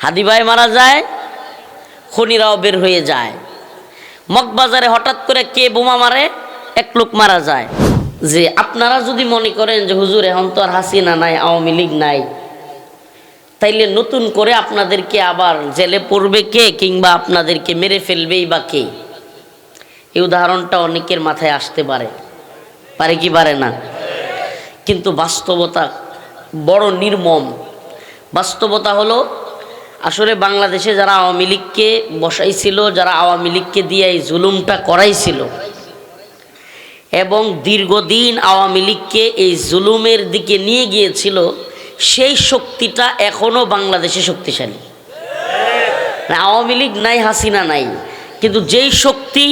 হাদি ভাই মারা যায়, খুনিরাও বের হয়ে যায়। মগবাজারে হঠাৎ করে কে বোমা মারে, এক লোক মারা যায়। যে আপনারা যদি মনে করেন যে হুজুর এখন তো আর হাসিনা নাই, আওয়ামী লীগ নাই, তাইলে নতুন করে আপনাদেরকে আবার জেলে পড়বে কে, কিংবা আপনাদেরকে মেরে ফেলবেই বা কে? এই উদাহরণটা অনেকের মাথায় আসতে পারে, পারে কি পারে না? কিন্তু বাস্তবতা বড় নির্মম। বাস্তবতা হলো, আসলে বাংলাদেশে যারা আওয়ামী লীগকে বসাইছিল, যারা আওয়ামী লীগকে দিয়ে এই জুলুমটা করাইছিল এবং দীর্ঘদিন আওয়ামী লীগকে এই জুলুমের দিকে নিয়ে গিয়েছিল, সেই শক্তিটা এখনো বাংলাদেশে শক্তিশালী। আওয়ামী লীগ নাই, হাসিনা নাই, কিন্তু যেই শক্তি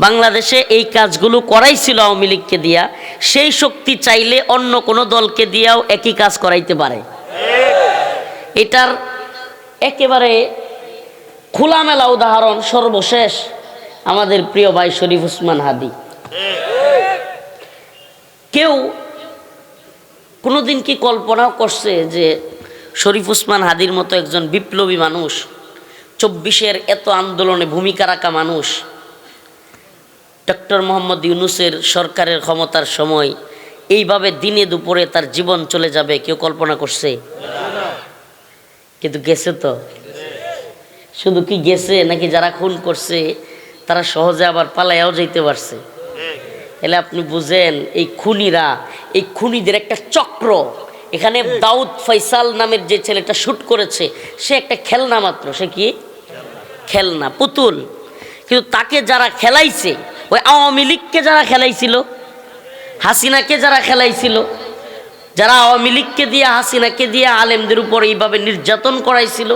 বাংলাদেশে এই কাজগুলো করাইছিল আওয়ামী লীগকে দিয়া, সেই শক্তি চাইলে অন্য কোনো দলকে দিয়াও একই কাজ করাইতে পারে। এটার একেবারে খোলামেলা উদাহরণ সর্বশেষ আমাদের প্রিয় ভাই শরীফ ওসমান হাদি। কেউ কোনোদিন কি কল্পনাও করছে যে শরীফ ওসমান হাদির মতো একজন বিপ্লবী মানুষ, 24-এর এত আন্দোলনে ভূমিকা রাখা মানুষ, ডক্টর মোহাম্মদ ইউনূসের সরকারের ক্ষমতার সময় এইভাবে দিনে দুপুরে তার জীবন চলে যাবে কেউ কল্পনা করছে? কিন্তু গেছে তো। শুধু কি গেছে, নাকি যারা খুন করছে তারা সহজে আবার পালাইয়াও যাইতে পারছে? তাহলে আপনি বুঝেন এই খুনিরা, এই খুনিদের একটা চক্র। এখানে দাউদ ফয়সাল নামের যে ছেলেটা শুট করেছে, সে একটা খেলনা মাত্র। সে কি খেলনা, পুতুল। কিন্তু তাকে যারা খেলাইছে, ওই আওয়ামী লীগকে যারা খেলাইছিল, হাসিনাকে যারা খেলাইছিল, যারা আওয়ামী লীগকে দিয়ে হাসিনাকে দিয়ে আলেমদের উপর এইভাবে নির্যাতন করাইছিল,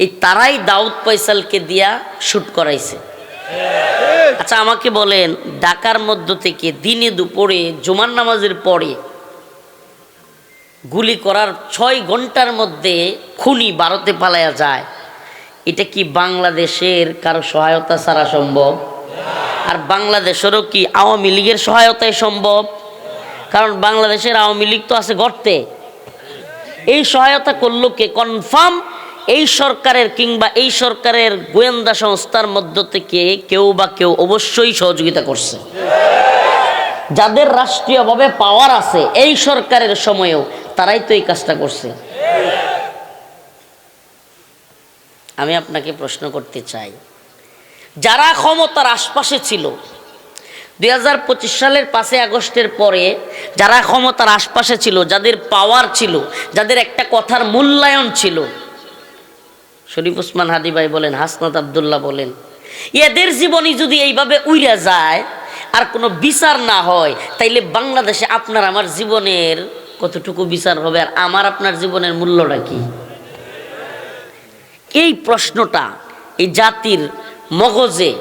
এই তারাই দাউদ ফয়সালকে দিয়া শুট করাইছে। আচ্ছা আমাকে বলেন, ঢাকার মধ্য থেকে দিনে দুপুরে জুমার নামাজের পরে গুলি করার 6 ঘন্টার মধ্যে খুনি ভারতে পালায়া যায়, এটা কি বাংলাদেশের কারো সহায়তা ছাড়া সম্ভব? আর বাংলাদেশেরও কি আওয়ামী লীগের সহায়তায় সম্ভব? কারণ বাংলাদেশের আওয়ামী লীগ তো আছে গর্তে। এই সহায়তা করলো কে? কনফার্ম এই সরকারের কিংবা এই সরকারের গোয়েন্দা সংস্থার মধ্য থেকে কেউ বা কেউ অবশ্যই সহযোগিতা করছে। যাদের রাষ্ট্রীয়ভাবে পাওয়ার আছে এই সরকারের সময়েও, তারাই তো এই কাজটা করছে। আমি আপনাকে প্রশ্ন করতে চাই, যারা ক্ষমতার আশপাশে ছিল 2025 সালের 5 আগস্টের পরে, যারা ক্ষমতার আশপাশে ছিল, যাদের পাওয়ার ছিল, যাদের একটা কথার মূল্যায়ন ছিল, শরীফ ওসমান হাদি ভাই বলেন, হাসনাত আব্দুল্লাহ বলেন, এদের জীবনী যদি এইভাবে উইরা যায় আর কোনো বিচার না হয়, তাইলে বাংলাদেশে আপনার আমার জীবনের কতটুকু বিচার হবে, আর আমার আপনার জীবনের মূল্যটা কি? এই প্রশ্নটা এই জাতির মগজে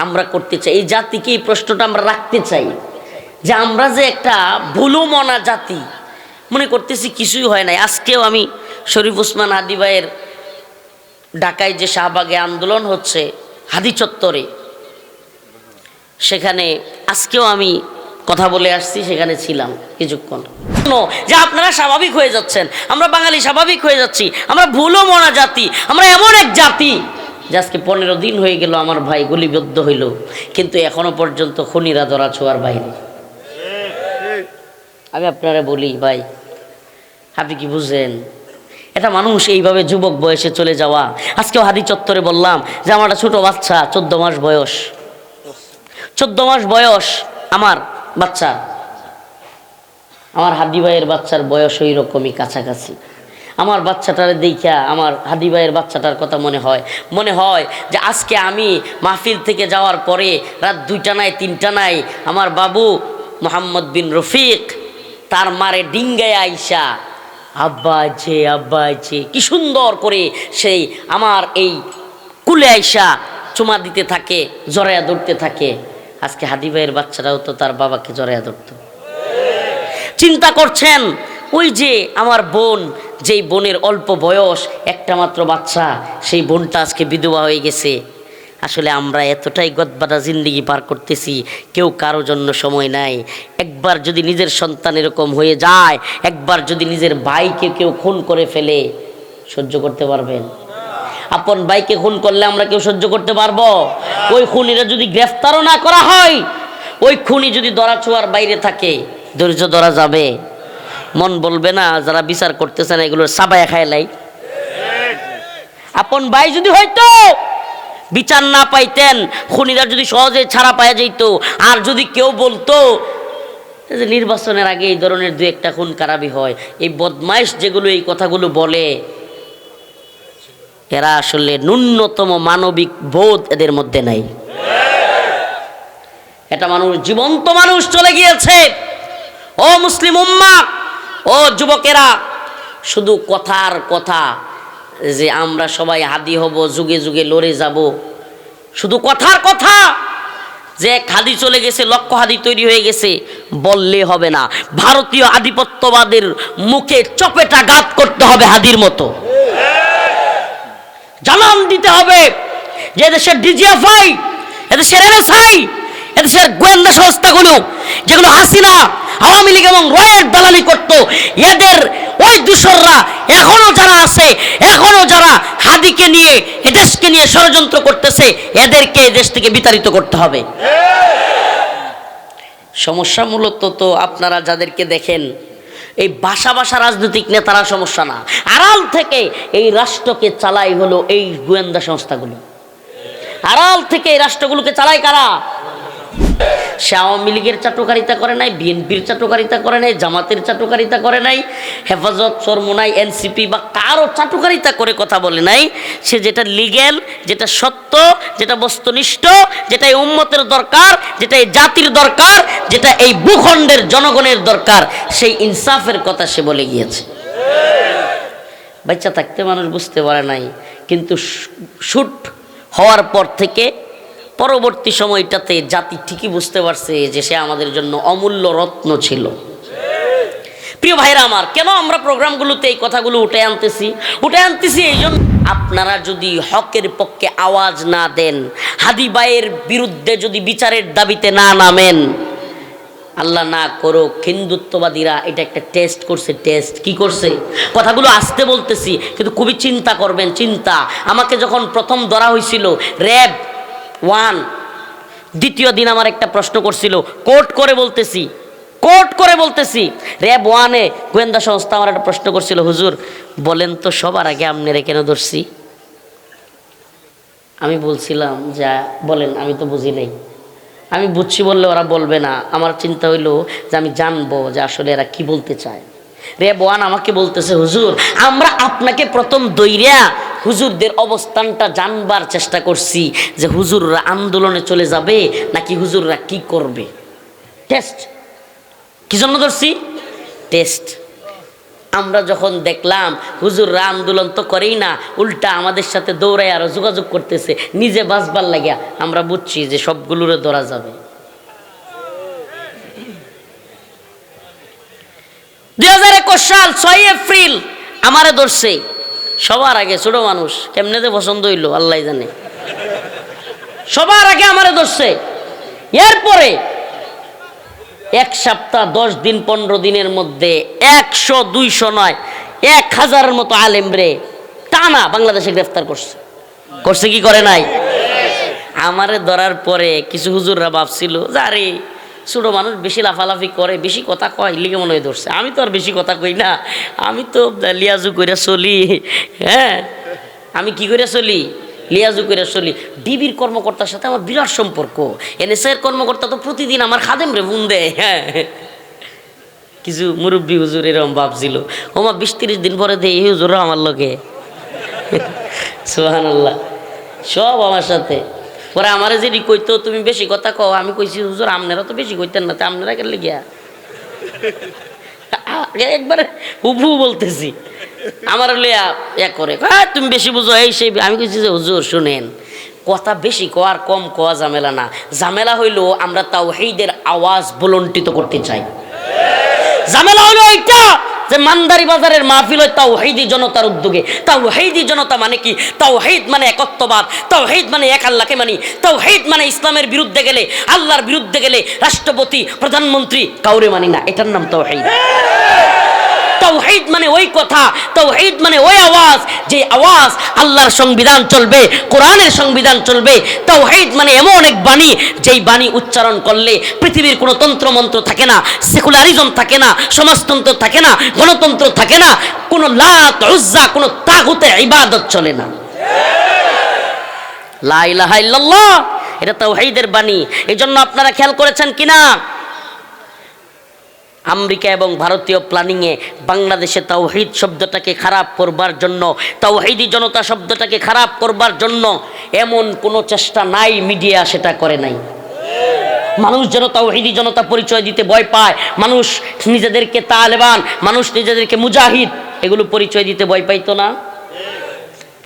আমরা করতে চাই। এই জাতিকে এই প্রশ্নটা আমরা রাখতে চাই যে আমরা যে একটা ভুলো মনা জাতি, মনে করতেছি কিছুই হয় নাই। আজকেও আমি শরীফ ওসমান হাদি ভাইয়ের ঢাকায় যে শাহবাগে আন্দোলন হচ্ছে হাদি চত্বরে, সেখানে আজকেও আমি কথা বলে আসছি, সেখানে ছিলাম কিছুক্ষণ। যে আপনারা স্বাভাবিক হয়ে যাচ্ছেন, আমরা বাঙালি স্বাভাবিক হয়ে যাচ্ছি, আমরা ভুলো মনা জাতি, আমরা এমন এক জাতি যে আজকে 15 দিন হয়ে গেল আমার ভাই গুলিবিদ্ধ হইল, কিন্তু এখনো পর্যন্ত খুনিরা ধরা ছোঁয়ার বাইরে। আমি আপনারা বলি ভাই, আপনি কি বুঝেন এটা মানুষ এইভাবে যুবক বয়সে চলে যাওয়া? আজকেও হাদি চত্বরে বললাম যে আমার একটা ছোটো বাচ্চা, 14 মাস বয়স, 14 মাস বয়স আমার বাচ্চা, আমার হাদি ভাইয়ের বাচ্চার বয়স ওই রকমই কাছাকাছি। আমার বাচ্চাটারে দেখা আমার হাদি ভাইয়ের বাচ্চাটার কথা মনে হয় যে আজকে আমি মাহফিল থেকে যাওয়ার পরে রাত 2টা নাই 3টা নাই, আমার বাবু মোহাম্মদ বিন রফিক তার মারে ডিঙ্গায় আইসা আব্বা আছে কি সুন্দর করে সেই আমার এই কুলে আইসা চুমা দিতে থাকে, জড়াইয়া ধরতে থাকে। আজকে হাদি ভাইয়ের বাচ্চারাও তো তার বাবাকে জড়াইয়া ধরত। চিন্তা করছেন, ওই যে আমার বোন, যেই বোনের অল্প বয়স, একটা মাত্র বাচ্চা, সেই বোনটা আজকে বিধবা হয়ে গেছে। আসলে আমরা এতটাই গদবাদা জিন্দেগি পার করতেছি, কেউ কারো জন্য সময় নাই। একবার যদি নিজের সন্তান এরকম হয়ে যায়, একবার যদি নিজের ভাইকে কেউ খুন করে ফেলে, সহ্য করতে পারবেন? আপন ভাইকে খুন করলে আমরা কেউ সহ্য করতে পারবো? ওই খুনিরা যদি গ্রেফতারও না করা হয়, ওই খুনি যদি ধরা ছোঁয়ার বাইরে থাকে, ধৈর্য ধরা যাবে? মন বলবে না যারা বিচার করতেছেন এগুলোর সাবায়া খাইলাই? আপন ভাই যদি হয়তো বিচার না পাইতেন, খুনিরা যদি সহজে ছাড়া পাওয়া যেত, আর যদি কেউ বলতো যে নির্বাচনের আগে এই ধরনের দু একটা খুন খারাপি হয়, এই বদমাইশ যেগুলো এই কথাগুলো বলে, এরা আসলে ন্যূনতম মানবিক বোধ এদের মধ্যে নাই। এটা মানুষ, জীবন্ত মানুষ চলে গিয়েছে। ও মুসলিম উম্মাহ, ও যুবকেরা, শুধু কথার কথা যে আমরা সবাই হাদি হব, যুগে যুগে লড়ে যাব, শুধু কথার কথা যে হাদি চলে গেছে, লক্ষ হাদি তৈরি হয়ে গেছে, বললে হবে না। ভারতীয় আধিপত্যবাদের মুখে চপেটাঘাত করতে হবে হাদির মতো। জানান দিতে হবে যে দেশের ডিজিএফআই, এদেশের এনএসআই, এদেশের গোয়েন্দা সংস্থাগুলো যেগুলো হাসিনা, আওয়ামী লীগ এবং রয়ের দালালি করত, এদের ওই দূষররা এখনো যারা আছে, এখনো যারা হাদিকে নিয়ে এদেশকে নিয়ে ষড়যন্ত্র করতেছে, এদেরকে এদেশ থেকে বিতাড়িত করতে হবে। সমস্যা মূলত তো আপনারা যাদেরকে দেখেন, এই ভাষা রাজনৈতিক নেতারা সমস্যা না, আড়াল থেকে এই রাষ্ট্রকে চালাই হলো এই গোয়েন্দা সংস্থাগুলো। আড়াল থেকে এই রাষ্ট্রগুলোকে চালায় কারা? সে আওয়ামী লীগের চাটুকারিতা করে নাই, বিএনপির চাটুকারিতা করে নাই, জামাতের চাটুকারিতা করে নাই, হেফাজত, চরমোনাই, এনসিপি বা কারো চাটুকারিতা করে কথা বলে নাই। সে যেটা লিগ্যাল, যেটা সত্য, যেটা বস্তুনিষ্ঠ, যেটা এই উম্মতের দরকার, যেটা এই জাতির দরকার, যেটা এই ভূখণ্ডের জনগণের দরকার, সেই ইনসাফের কথা সে বলে গিয়েছে। বাচ্চা থাকতে মানুষ বুঝতে পারে নাই, কিন্তু শুট হওয়ার পর থেকে পরবর্তী সময়টাতে জাতি ঠিকই বুঝতে পারছে যে সে আমাদের জন্য অমূল্য রত্ন ছিল। প্রিয় ভাইরা আমার, কেন আমরা প্রোগ্রামগুলোতে এই কথাগুলো উঠে আনতেছি এই জন্য, আপনারা যদি হকের পক্ষে আওয়াজ না দেন, হাদি ভাইয়ের বিরুদ্ধে যদি বিচারের দাবিতে না নামেন, আল্লাহ না করুক হিন্দুত্ববাদীরা এটা একটা টেস্ট করছে। টেস্ট কি করছে? কথাগুলো আসতে বলতেছি, কিন্তু খুবই চিন্তা করবেন। চিন্তা, আমাকে যখন প্রথম ধরা হয়েছিল র্যাব 1, দ্বিতীয় দিন আমার একটা প্রশ্ন করছিল, কোর্ট করে বলতেছি র্যাব 1-এ গোয়েন্দা সংস্থা আমার একটা প্রশ্ন করছিল, হুজুর বলেন তো সবার আগে আপনারা কেন ধরছি? আমি বলছিলাম যা বলেন, আমি তো বুঝি নাই। আমি বুঝছি বললে ওরা বলবে না। আমার চিন্তা হইলো যে আমি জানবো যে আসলে এরা কি বলতে চায়। র্যাব 1 আমাকে বলতেছে, হুজুর আমরা আপনাকে প্রথম দইরা হুজুরদের অবস্থানটা জানবার চেষ্টা করছি, যে হুজুররা আন্দোলনে চলে যাবে নাকি হুজুররা কি করবে। টেস্ট কি জন্য ধরছি? টেস্ট। আমরা যখন দেখলাম হুজুররা আন্দোলন তো করেই না, উল্টা আমাদের সাথে দৌড়ায় আরো যোগাযোগ করতেছে নিজে বাঁচবার লাগিয়া, আমরা বুঝছি যে সবগুলোরে ধরা যাবে। 2021 সাল 6 এপ্রিল আমারে ধরছে সবার আগে। ছোট মানুষ কেমনে যে পছন্দ হইলো আল্লাহ জানে। সবার আগে আমারে ধরছে। এরপরে 1 সপ্তাহ 10 দিন 15 দিনের মধ্যে 100 200 নয় 1000-এর মতো আলেম রে টানা বাংলাদেশে গ্রেফতার করছে কি করে নাই? আমারে ধরার পরে কিছু হুজুররা ভাবছিল যারে ছোট মানুষ বেশি লাফালাফি করে, বেশি কথা কয়, লিগে মনে হয় ধরছে। আমি তো আর বেশি কথা কই না, আমি তো লিয়াজু করে চলি। হ্যাঁ, আমি কি করে চলি? লিয়াজু করে চলি। ডিবির কর্মকর্তার সাথে আমার বিরাট সম্পর্ক। এনএসআইয়ের কর্মকর্তা তো প্রতিদিন আমার খাদেম রে ফোন দেয়। হ্যাঁ, কিছু মুরব্বী হুজুর এরকম ভাবছিল, ওমা 20-30 দিন পরে দেয় এই হুজুরও আমার লোকে। সুবহানাল্লাহ, সব আমার সাথে। পরে আমারে যদি কইতো তুমি বেশি কথা কও, আমি কইছি হুজুর আপনারা তো বেশি কইতেন না, আপনারা কেন গিয়া একবারে হুবহু বলতেছি। আমার লিয়া করে তুমি বেশি বুঝো এই সেই। আমি কইছি যে হুজুর শুনেন, কথা বেশি কোয়ার কম কোয়া ঝামেলা না। ঝামেলা হইলো আমরা তাওহীদের আওয়াজ বুলন্ডিত করতে চাই। ঝামেলা হইলো এইটা যে মান্দারি বাজারের মাহফিল হয় তাওহীদি জনতার উদ্যোগে। তাওহীদি জনতা মানে কি? তাওহীদ মানে একত্ববাদ, তাওহীদ মানে এক আল্লাহকে মানি, তাওহীদ মানে ইসলামের বিরুদ্ধে গেলে, আল্লাহর বিরুদ্ধে গেলে রাষ্ট্রপতি প্রধানমন্ত্রী কাউরে মানি না, এটার নাম তাওহীদ। তাওহীদ মানে ওই কথা, তাওহীদ মানে ওই আওয়াজ, যে আওয়াজ আল্লাহর সংবিধান চলবে, কোরআনের সংবিধান চলবে। তাওহীদ মানে এমন এক বাণী, যেই বাণী উচ্চারণ করলে পৃথিবীর কোনো তন্ত্রমন্ত্র থাকে না, সেকুলারিজম থাকে না, সমাজতন্ত্র থাকে না, গণতন্ত্র থাকে না, কোনো লাত উজ্জা, কোনো তাগুতের ইবাদত চলে না। লা ইলাহা ইল্লাল্লাহ, এটা তাওহীদের বাণী। এজন্য আপনারা খেয়াল করেছেন কিনা, আমেরিকা এবং ভারতীয় প্ল্যানিংয়ে বাংলাদেশে তাওহীদ শব্দটাকে খারাপ করবার জন্য, তাওহীদি জনতা শব্দটাকে খারাপ করবার জন্য এমন কোনো চেষ্টা নাই, মিডিয়া সেটা করে নাই। মানুষ যেন তাওহীদি জনতা পরিচয় দিতে ভয় পায়, মানুষ নিজেদেরকে তালেবান, মানুষ নিজেদেরকে মুজাহিদ, এগুলো পরিচয় দিতে ভয় পাইতো না?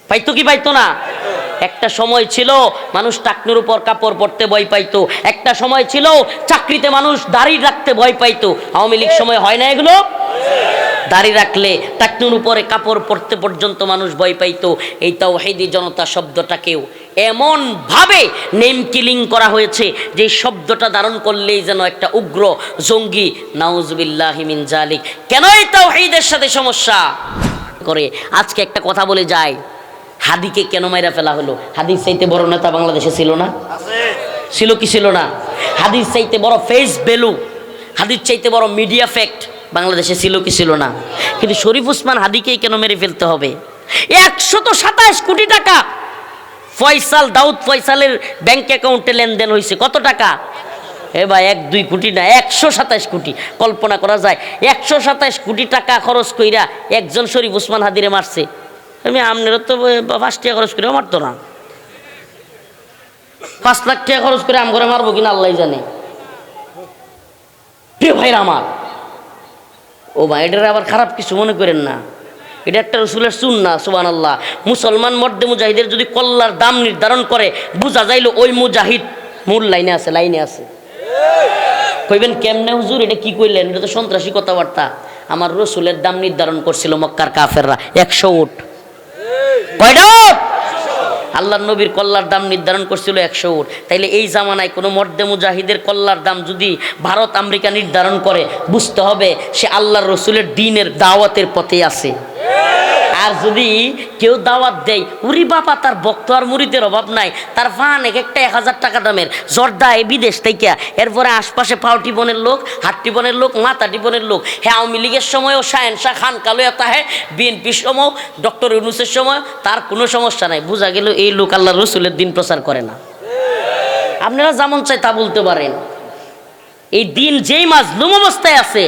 পাইতো কি পাইতো না? একটা সময় ছিল মানুষ টাকনুর উপর কাপড় পরতে ভয় পাইতো, একটা সময় ছিল চাকরিতে মানুষ দাড়ি রাখতে ভয় পাইতো। আওয়ামী লীগ সময় হয় না এগুলো? দাড়ি রাখলে টাকনুর উপরে কাপড় পরতে পর্যন্ত মানুষ ভয় পাইতো। এই তাওহীদি জনতা শব্দটাকেও এমন ভাবে নেম কিলিং করা হয়েছে যে শব্দটা ধারণ করলেই যেন একটা উগ্র জঙ্গি, নাউজুবিল্লাহি মিন জালিক। কেন এই তাওহীদের সাথে সমস্যা করে? আজকে একটা কথা বলে যায়, হাদিকে কেন মাইরা ফেলা হলো? হাদির চাইতে বড় নেতা বাংলাদেশে ছিল না? ছিল কি ছিল না? হাদির চাইতে বড় ফেস ভ্যালু, হাদির চাইতে বড় মিডিয়া ফ্যাক্ট বাংলাদেশে ছিল কি ছিল না? কিন্তু শরীফ ওসমান হাদিকেই কেন মেরে ফেলতে হবে? 127 কোটি টাকা ফয়সাল, দাউদ ফয়সালের ব্যাংক অ্যাকাউন্টে লেনদেন হয়েছে। কত টাকা? এ ভাই 1-2 কোটি না, 127 কোটি। কল্পনা করা যায় 127 কোটি টাকা খরচ কইরা একজন শরীফ ওসমান হাদিরে মারছে। আমি আমনেরও তো 5 টাকা খরচ করে মারতো না, 5 লাখ টাকা খরচ করে আম করে মারবো কিনা আল্লাহ জানে। প্রিয় ভাইরা আমার, ও ভাই এটার আবার খারাপ কিছু মনে করেন না, এটা একটা রসুলের সুন্নাহ। সুবহানাল্লাহ। মুসলমান মর্দে মুজাহিদের যদি কল্লার দাম নির্ধারণ করে, বোঝা যাইলো ওই মুজাহিদ মূল লাইনে আছে, লাইনে আছে। কইবেন কেমনে হুজুর, এটা কি কইলেন? এটা তো সন্ত্রাসী কথাবার্তা। আমার রসুলের দাম নির্ধারণ করছিল মক্কার কাফেররা 100 উট। কয়টা উট? আল্লাহর নবীর কল্লার দাম নির্ধারণ করছিল 100 উট। তাইলে এই জামানায় কোনো মর্দে মুজাহিদের কল্লার দাম যদি ভারত আমেরিকা নির্ধারণ করে, বুঝতে হবে সে আল্লাহর রসুলের দ্বীনের দাওয়াতের পথে আছে। আর যদি কেউ দাওয়াত দেয়, উরি বাবা তার ভক্ত আর মুরিদের অভাব নাই, তার ফান এক একটা 1000 টাকা দামের জর্দা এ বিদেশ থেকে, এরপরে আশপাশে পাউটি বনের লোক, হাট্টি বনের লোক, মাতাটি বনের লোক। হ্যাঁ, আওয়ামী লীগের সময়ও শাহেনশাহ খান কালো এত হ্যাঁ, বিএনপির সময়, ডক্টর ইউনূসের সময় তার কোনো সমস্যা নাই। বোঝা গেল এই লোক আল্লাহ রসুলের দিন প্রচার করে না। আপনারা যেমন চাই তা বলতে পারেন। এই দিন যেই মাজলুম অবস্থায় আছে,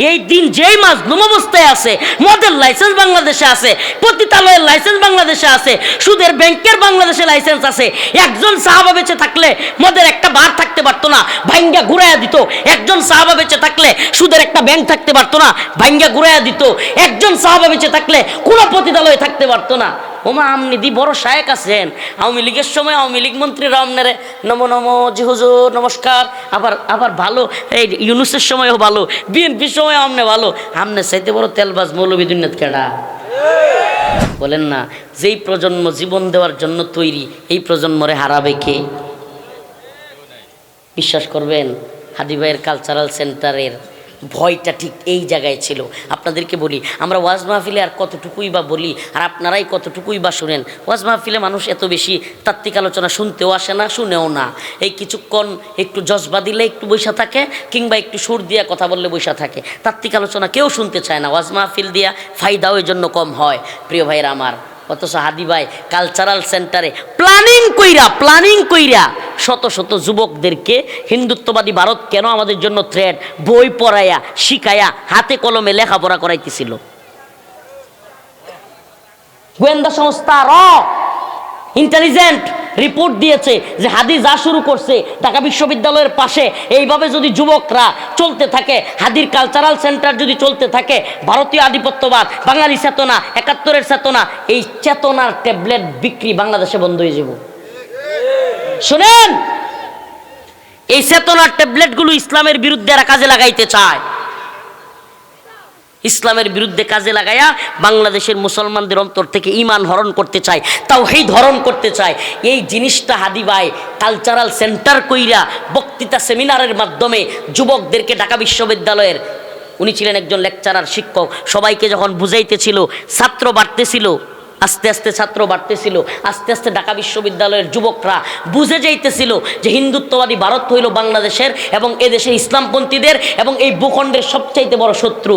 এই দিন যেই মাজলুম অবস্থায় আছে, মদের লাইসেন্স বাংলাদেশে আছে, পতিতালয়ের লাইসেন্স বাংলাদেশে আছে, সুদের ব্যাংকের বাংলাদেশে লাইসেন্স আছে। একজন সাহাবা বেঁচে থাকলে মদের একটা বার থাকতে পারতো না, ভাঙ্গা ঘুরাইয়া দিত। একজন সাহাবা বেঁচে থাকলে সুদের একটা ব্যাংক থাকতে পারতো না, ভাঙ্গা ঘুরাইয়া দিত। একজন সাহাবা বেঁচে থাকলে কোনো পতিতালয়ে থাকতে পারতো না। ওমা আমনি দি বড় শায়েক আছেন। আওয়ামী লীগের সময় আওয়ামী লীগ মন্ত্রীরা আমনেরে নমো নমো জি হুজুর নমস্কার, আবার ভালো। এই ইউনূসের সময়ও ভালো, বিএনপির সময় আমনে ভালো। আমনে চাইতে বড় তেলবাজ মৌলবী দুনিয়াত কেডা? বলেন না, যেই প্রজন্ম জীবন দেওয়ার জন্য তৈরি, এই প্রজন্মরে হারাবে কে? বিশ্বাস করবেন, হাদি ভাইয়ের কালচারাল সেন্টারের ভয়টা ঠিক এই জায়গায় ছিল। আপনাদেরকে বলি, আমরা ওয়াজ মাহফিলে আর কতটুকুই বা বলি, আর আপনারাই কতটুকুই বা শুনেন। ওয়াজ মাহফিলে মানুষ এত বেশি তাত্ত্বিক আলোচনা শুনতেও আসে না, শুনেও না। এই কিছুক্ষণ একটু জজবা দিলে একটু বৈশা থাকে, কিংবা একটু সুর দিয়া কথা বললে বৈশা থাকে। তাত্ত্বিক আলোচনা কেউ শুনতে চায় না। ওয়াজ মাহফিল দিয়া ফায়দাও এই জন্য কম হয়। প্রিয় ভাইরা আমার, অথচ হাদি ভাই কালচারাল সেন্টারে প্ল্যানিং কইরা শত শত যুবকদেরকে হিন্দুত্ববাদী ভারত কেন আমাদের জন্য থ্রেট, বই পড়াইয়া শিখাইয়া হাতে কলমে লেখাপড়া করাইতেছিল। গোয়েন্দা সংস্থা ইন্টেলিজেন্ট রিপোর্ট দিয়েছে যে হাদি যা শুরু করছে ঢাকা বিশ্ববিদ্যালয়ের পাশে, এইভাবে যদি যুবকরা চলতে থাকে, হাদির কালচারাল সেন্টার যদি চলতে থাকে, ভারতীয় আধিপত্যবাদ, বাঙালি চেতনা, 71-এর চেতনা, এই চেতনার ট্যাবলেট বিক্রি বাংলাদেশে বন্ধ হয়ে যাব। শুনেন, এই চেতনার ট্যাবলেটগুলো ইসলামের বিরুদ্ধে এরা কাজে লাগাইতে চায়। ইসলামের বিরুদ্ধে কাজে লাগাইয়া বাংলাদেশের মুসলমানদের অন্তর থেকে ঈমান হরণ করতে চায়, তাওহীদ হরণ করতে চায়। এই জিনিসটা হাদি ভাই কালচারাল সেন্টার কইরা বক্তৃতা সেমিনারের মাধ্যমে যুবকদেরকে ঢাকা বিশ্ববিদ্যালয়ের উনি ছিলেন একজন লেকচারার, শিক্ষক। সবাইকে যখন বুঝাইতেছিল, ছাত্র বাড়তেছিল, আস্তে আস্তে ছাত্র বাড়তেছিল, আস্তে আস্তে ঢাকা বিশ্ববিদ্যালয়ের যুবকরা বুঝে যাইতেছিল যে হিন্দুত্ববাদী ভারত হইল বাংলাদেশের এবং এদেশের ইসলামপন্থীদের এবং এই ভূখণ্ডের সবচাইতে বড় শত্রু।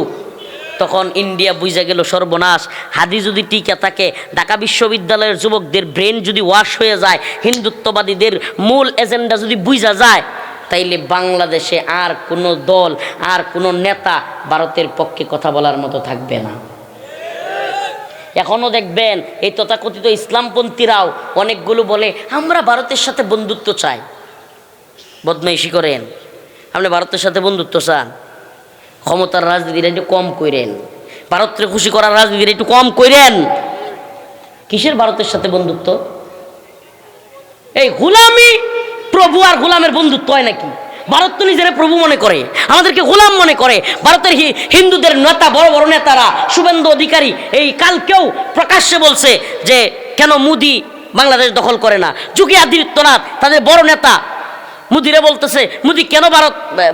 তখন ইন্ডিয়া বুঝে গেল সর্বনাশ, হাদি যদি টিকে থাকে, ঢাকা বিশ্ববিদ্যালয়ের যুবকদের ব্রেন যদি ওয়াশ হয়ে যায়, হিন্দুত্ববাদীদের মূল এজেন্ডা যদি বুঝা যায়, তাইলে বাংলাদেশে আর কোনো দল, আর কোনো নেতা ভারতের পক্ষে কথা বলার মতো থাকবে না। এখনও দেখবেন এই তথাকথিত ইসলামপন্থীরাও অনেকগুলো বলে আমরা ভারতের সাথে বন্ধুত্ব চাই। বদমাইশি করেন, আপনি ভারতের সাথে বন্ধুত্ব চান, ক্ষমতার রাজনীতিটা একটু কম করেন, ভারতকে খুশি করার রাজনীতিটা একটু কম করেন। কিসের ভারতের সাথে বন্ধুত্ব? এই গোলামি, প্রভু আর গোলামের বন্ধুত্ব হয় নাকি? ভারত তো নিজেরা প্রভু মনে করে, আমাদেরকে গোলাম মনে করে। ভারতের হিন্দুদের নেতা, বড় বড় নেতারা, শুভেন্দু অধিকারী এই কালকেও প্রকাশ্যে বলছে যে কেন মোদি বাংলাদেশ দখল করে না। যোগী আদিত্যনাথ তাদের বড় নেতা, মোদিরে বলতেছে মোদি কেন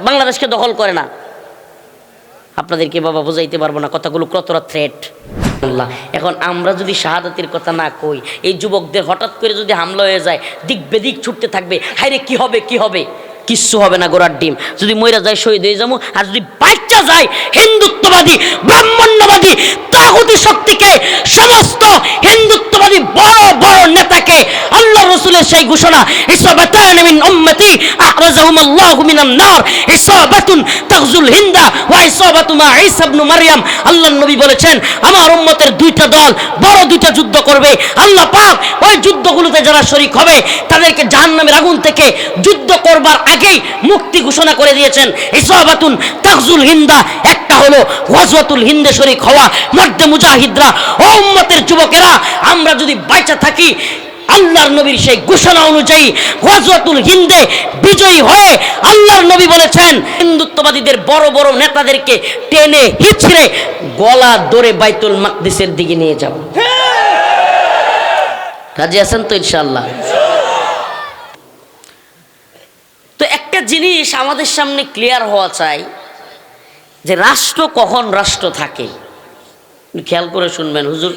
বাংলাদেশকে দখল করে না। আপনাদেরকে বাবা বুঝাইতে পারবো না, কথাগুলো কতটা থ্রেট। এখন আমরা যদি শাহাদাতের কথা না কই, এই যুবকদের হঠাৎ করে যদি হামলা হয়ে যায়, দিক বেদিক ছুটতে থাকবে, হায়রে কি হবে কি হবে, কিচ্ছু হবে না। গোড়ার ডিম যদি মইরা যায় শহীদ হয়ে যাবো, আর যদি বাচ্চা যায় হিন্দুত্ববাদী, ব্রাহ্মণ্যবাদী, তাগুতি শক্তিকে, সমস্ত হিন্দুত্ববাদী বড় বড় নেতাকে আল্লাহ রাসূলের সেই ঘোষণা, ইসাবাতান মিন উম্মতি আখরাজাহুম আল্লাহু মিনান নার, ইসাবাতুন তাগজুল হিন্দা ওয়া ইসাবাতু মা ঈসা ইবনে মারইয়াম। আল্লাহর নবী বলেছেন আমার উম্মতের দুইটা দল বড় দুইটা যুদ্ধ করবে। আল্লাহ পাক ওই যুদ্ধগুলোতে যারা শরীক হবে তাদেরকে জাহান্নামের আগুন থেকে যুদ্ধ করবার আগেই মুক্তি ঘোষণা করে দিয়েছেন। ইসাবাতুন তাগজুল হিন্দা, একটা হলো গজওয়াতুল হিন্দে শরীক হওয়া মর্দে মুজাহিদরা। ও উম্মতের যুবকেরা, আমরা যদি বাইচা থাকি আল্লাহর নবীর সেই ঘোষণা অনুযায়ী গজওয়াতুল হিন্দে বিজয়ী হয়ে আল্লাহর নবী বলেছেন হিন্দুত্ববাদীদের বড় বড় নেতাদেরকে টেনে হিচড়ে গলা ধরে বাইতুল মাকদিসের দিকে নিয়ে যাব। রাজি আছেন তো ইনশাআল্লাহ? তো একটা জিনিস আমাদের সামনে ক্লিয়ার হওয়া চাই যে রাষ্ট্র কখন রাষ্ট্র থাকে। খেয়াল করে শুনবেন, হুজুর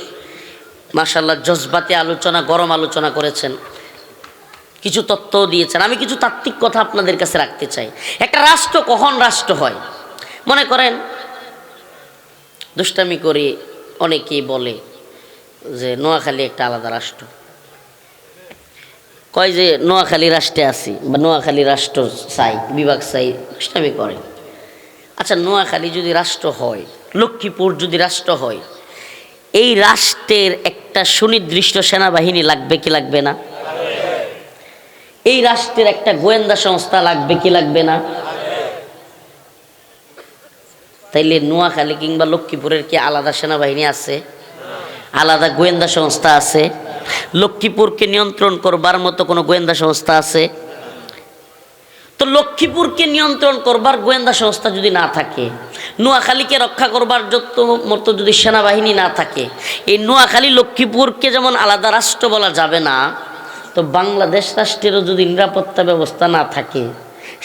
মাশাআল্লাহ জজবাতে আলোচনা, গরম আলোচনা করেছেন, কিছু তথ্যও দিয়েছেন। আমি কিছু তাত্ত্বিক কথা আপনাদের কাছে রাখতে চাই। একটা রাষ্ট্র কখন রাষ্ট্র হয়, মনে করেন দুষ্টামি করে অনেকেই বলে যে নোয়াখালী একটা আলাদা রাষ্ট্র, কয় যে নোয়াখালী রাষ্ট্রে আছি বা নোয়াখালী রাষ্ট্র চাই, বিভাগ চাই, দুষ্টামি করে। আচ্ছা, নোয়াখালী যদি রাষ্ট্র হয়, লক্ষ্মীপুর যদি রাষ্ট্র হয়, এই রাষ্ট্রের একটা সুনির্দিষ্ট সেনাবাহিনী লাগবে কি লাগবে না? এই রাষ্ট্রের একটা গোয়েন্দা সংস্থা লাগবে কি লাগবে না? তাইলে নোয়াখালী কিংবা লক্ষ্মীপুরের কি আলাদা সেনাবাহিনী আছে? আলাদা গোয়েন্দা সংস্থা আছে? লক্ষ্মীপুরকে নিয়ন্ত্রণ করবার মতো কোনো গোয়েন্দা সংস্থা আছে? তো লক্ষ্মীপুরকে নিয়ন্ত্রণ করবার গোয়েন্দা সংস্থা যদি না থাকে, নোয়াখালীকে রক্ষা করবার মতো যদি সেনাবাহিনী না থাকে, এই নোয়াখালী লক্ষ্মীপুরকে যেমন আলাদা রাষ্ট্র বলা যাবে না, তো বাংলাদেশ রাষ্ট্রেরও যদি নিরাপত্তা ব্যবস্থা না থাকে,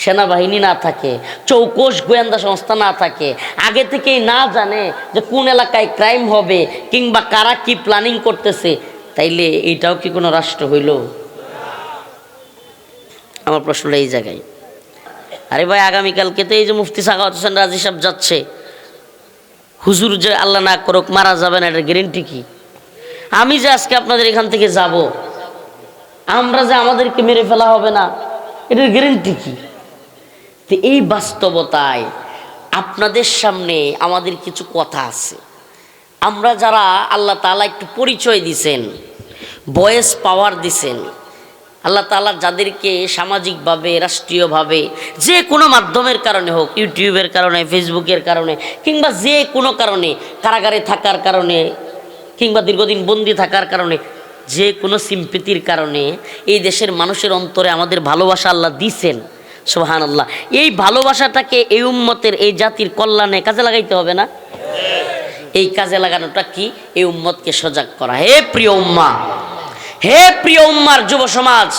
সেনাবাহিনী না থাকে, চৌকস গোয়েন্দা সংস্থা না থাকে, আগে থেকেই না জানে যে কোন এলাকায় ক্রাইম হবে কিংবা কারা কি প্ল্যানিং করতেছে, তাইলে এইটাও কি কোনো রাষ্ট্র হইল? আমার প্রশ্নটা এই জায়গায়। আরে ভাই, আগামীকালকে তো এই যে মুফতি সাখাওয়াত হোসেন রাজি সাহেব যাচ্ছে, হুজুর যে আল্লাহ না করুক মারা যাবে না, এটার গ্যারেন্টি কি? আমি যে আজকে আপনাদের এখান থেকে যাব, আমরা যে আমাদেরকে মেরে ফেলা হবে না, এটার গ্যারেন্টি কি? তো এই বাস্তবতায় আপনাদের সামনে আমাদের কিছু কথা আছে। আমরা যারা আল্লাহ তাআলা একটু পরিচয় দিছেন, ভয়েস পাওয়ার দিছেন, আল্লাহ তাআলা যাদেরকে সামাজিকভাবে, রাষ্ট্রীয়ভাবে, যে কোনো মাধ্যমের কারণে হোক, ইউটিউবের কারণে, ফেসবুকের কারণে, কিংবা যে কোনো কারণে, কারাগারে থাকার কারণে কিংবা দীর্ঘদিন বন্দি থাকার কারণে, যে কোনো সিম্পেথির কারণে এই দেশের মানুষের অন্তরে আমাদের ভালোবাসা আল্লাহ দিছেন। সুবহানাল্লাহ। এই ভালোবাসাটাকে এই উম্মতের, এই জাতির কল্যাণে কাজে লাগাইতে হবে না? এই কাজে লাগানোটা কি? এই উম্মতকে সজাগ করা। হে প্রিয় উম্মাহ, হে প্রিয় উম্মার যুব সমাজ,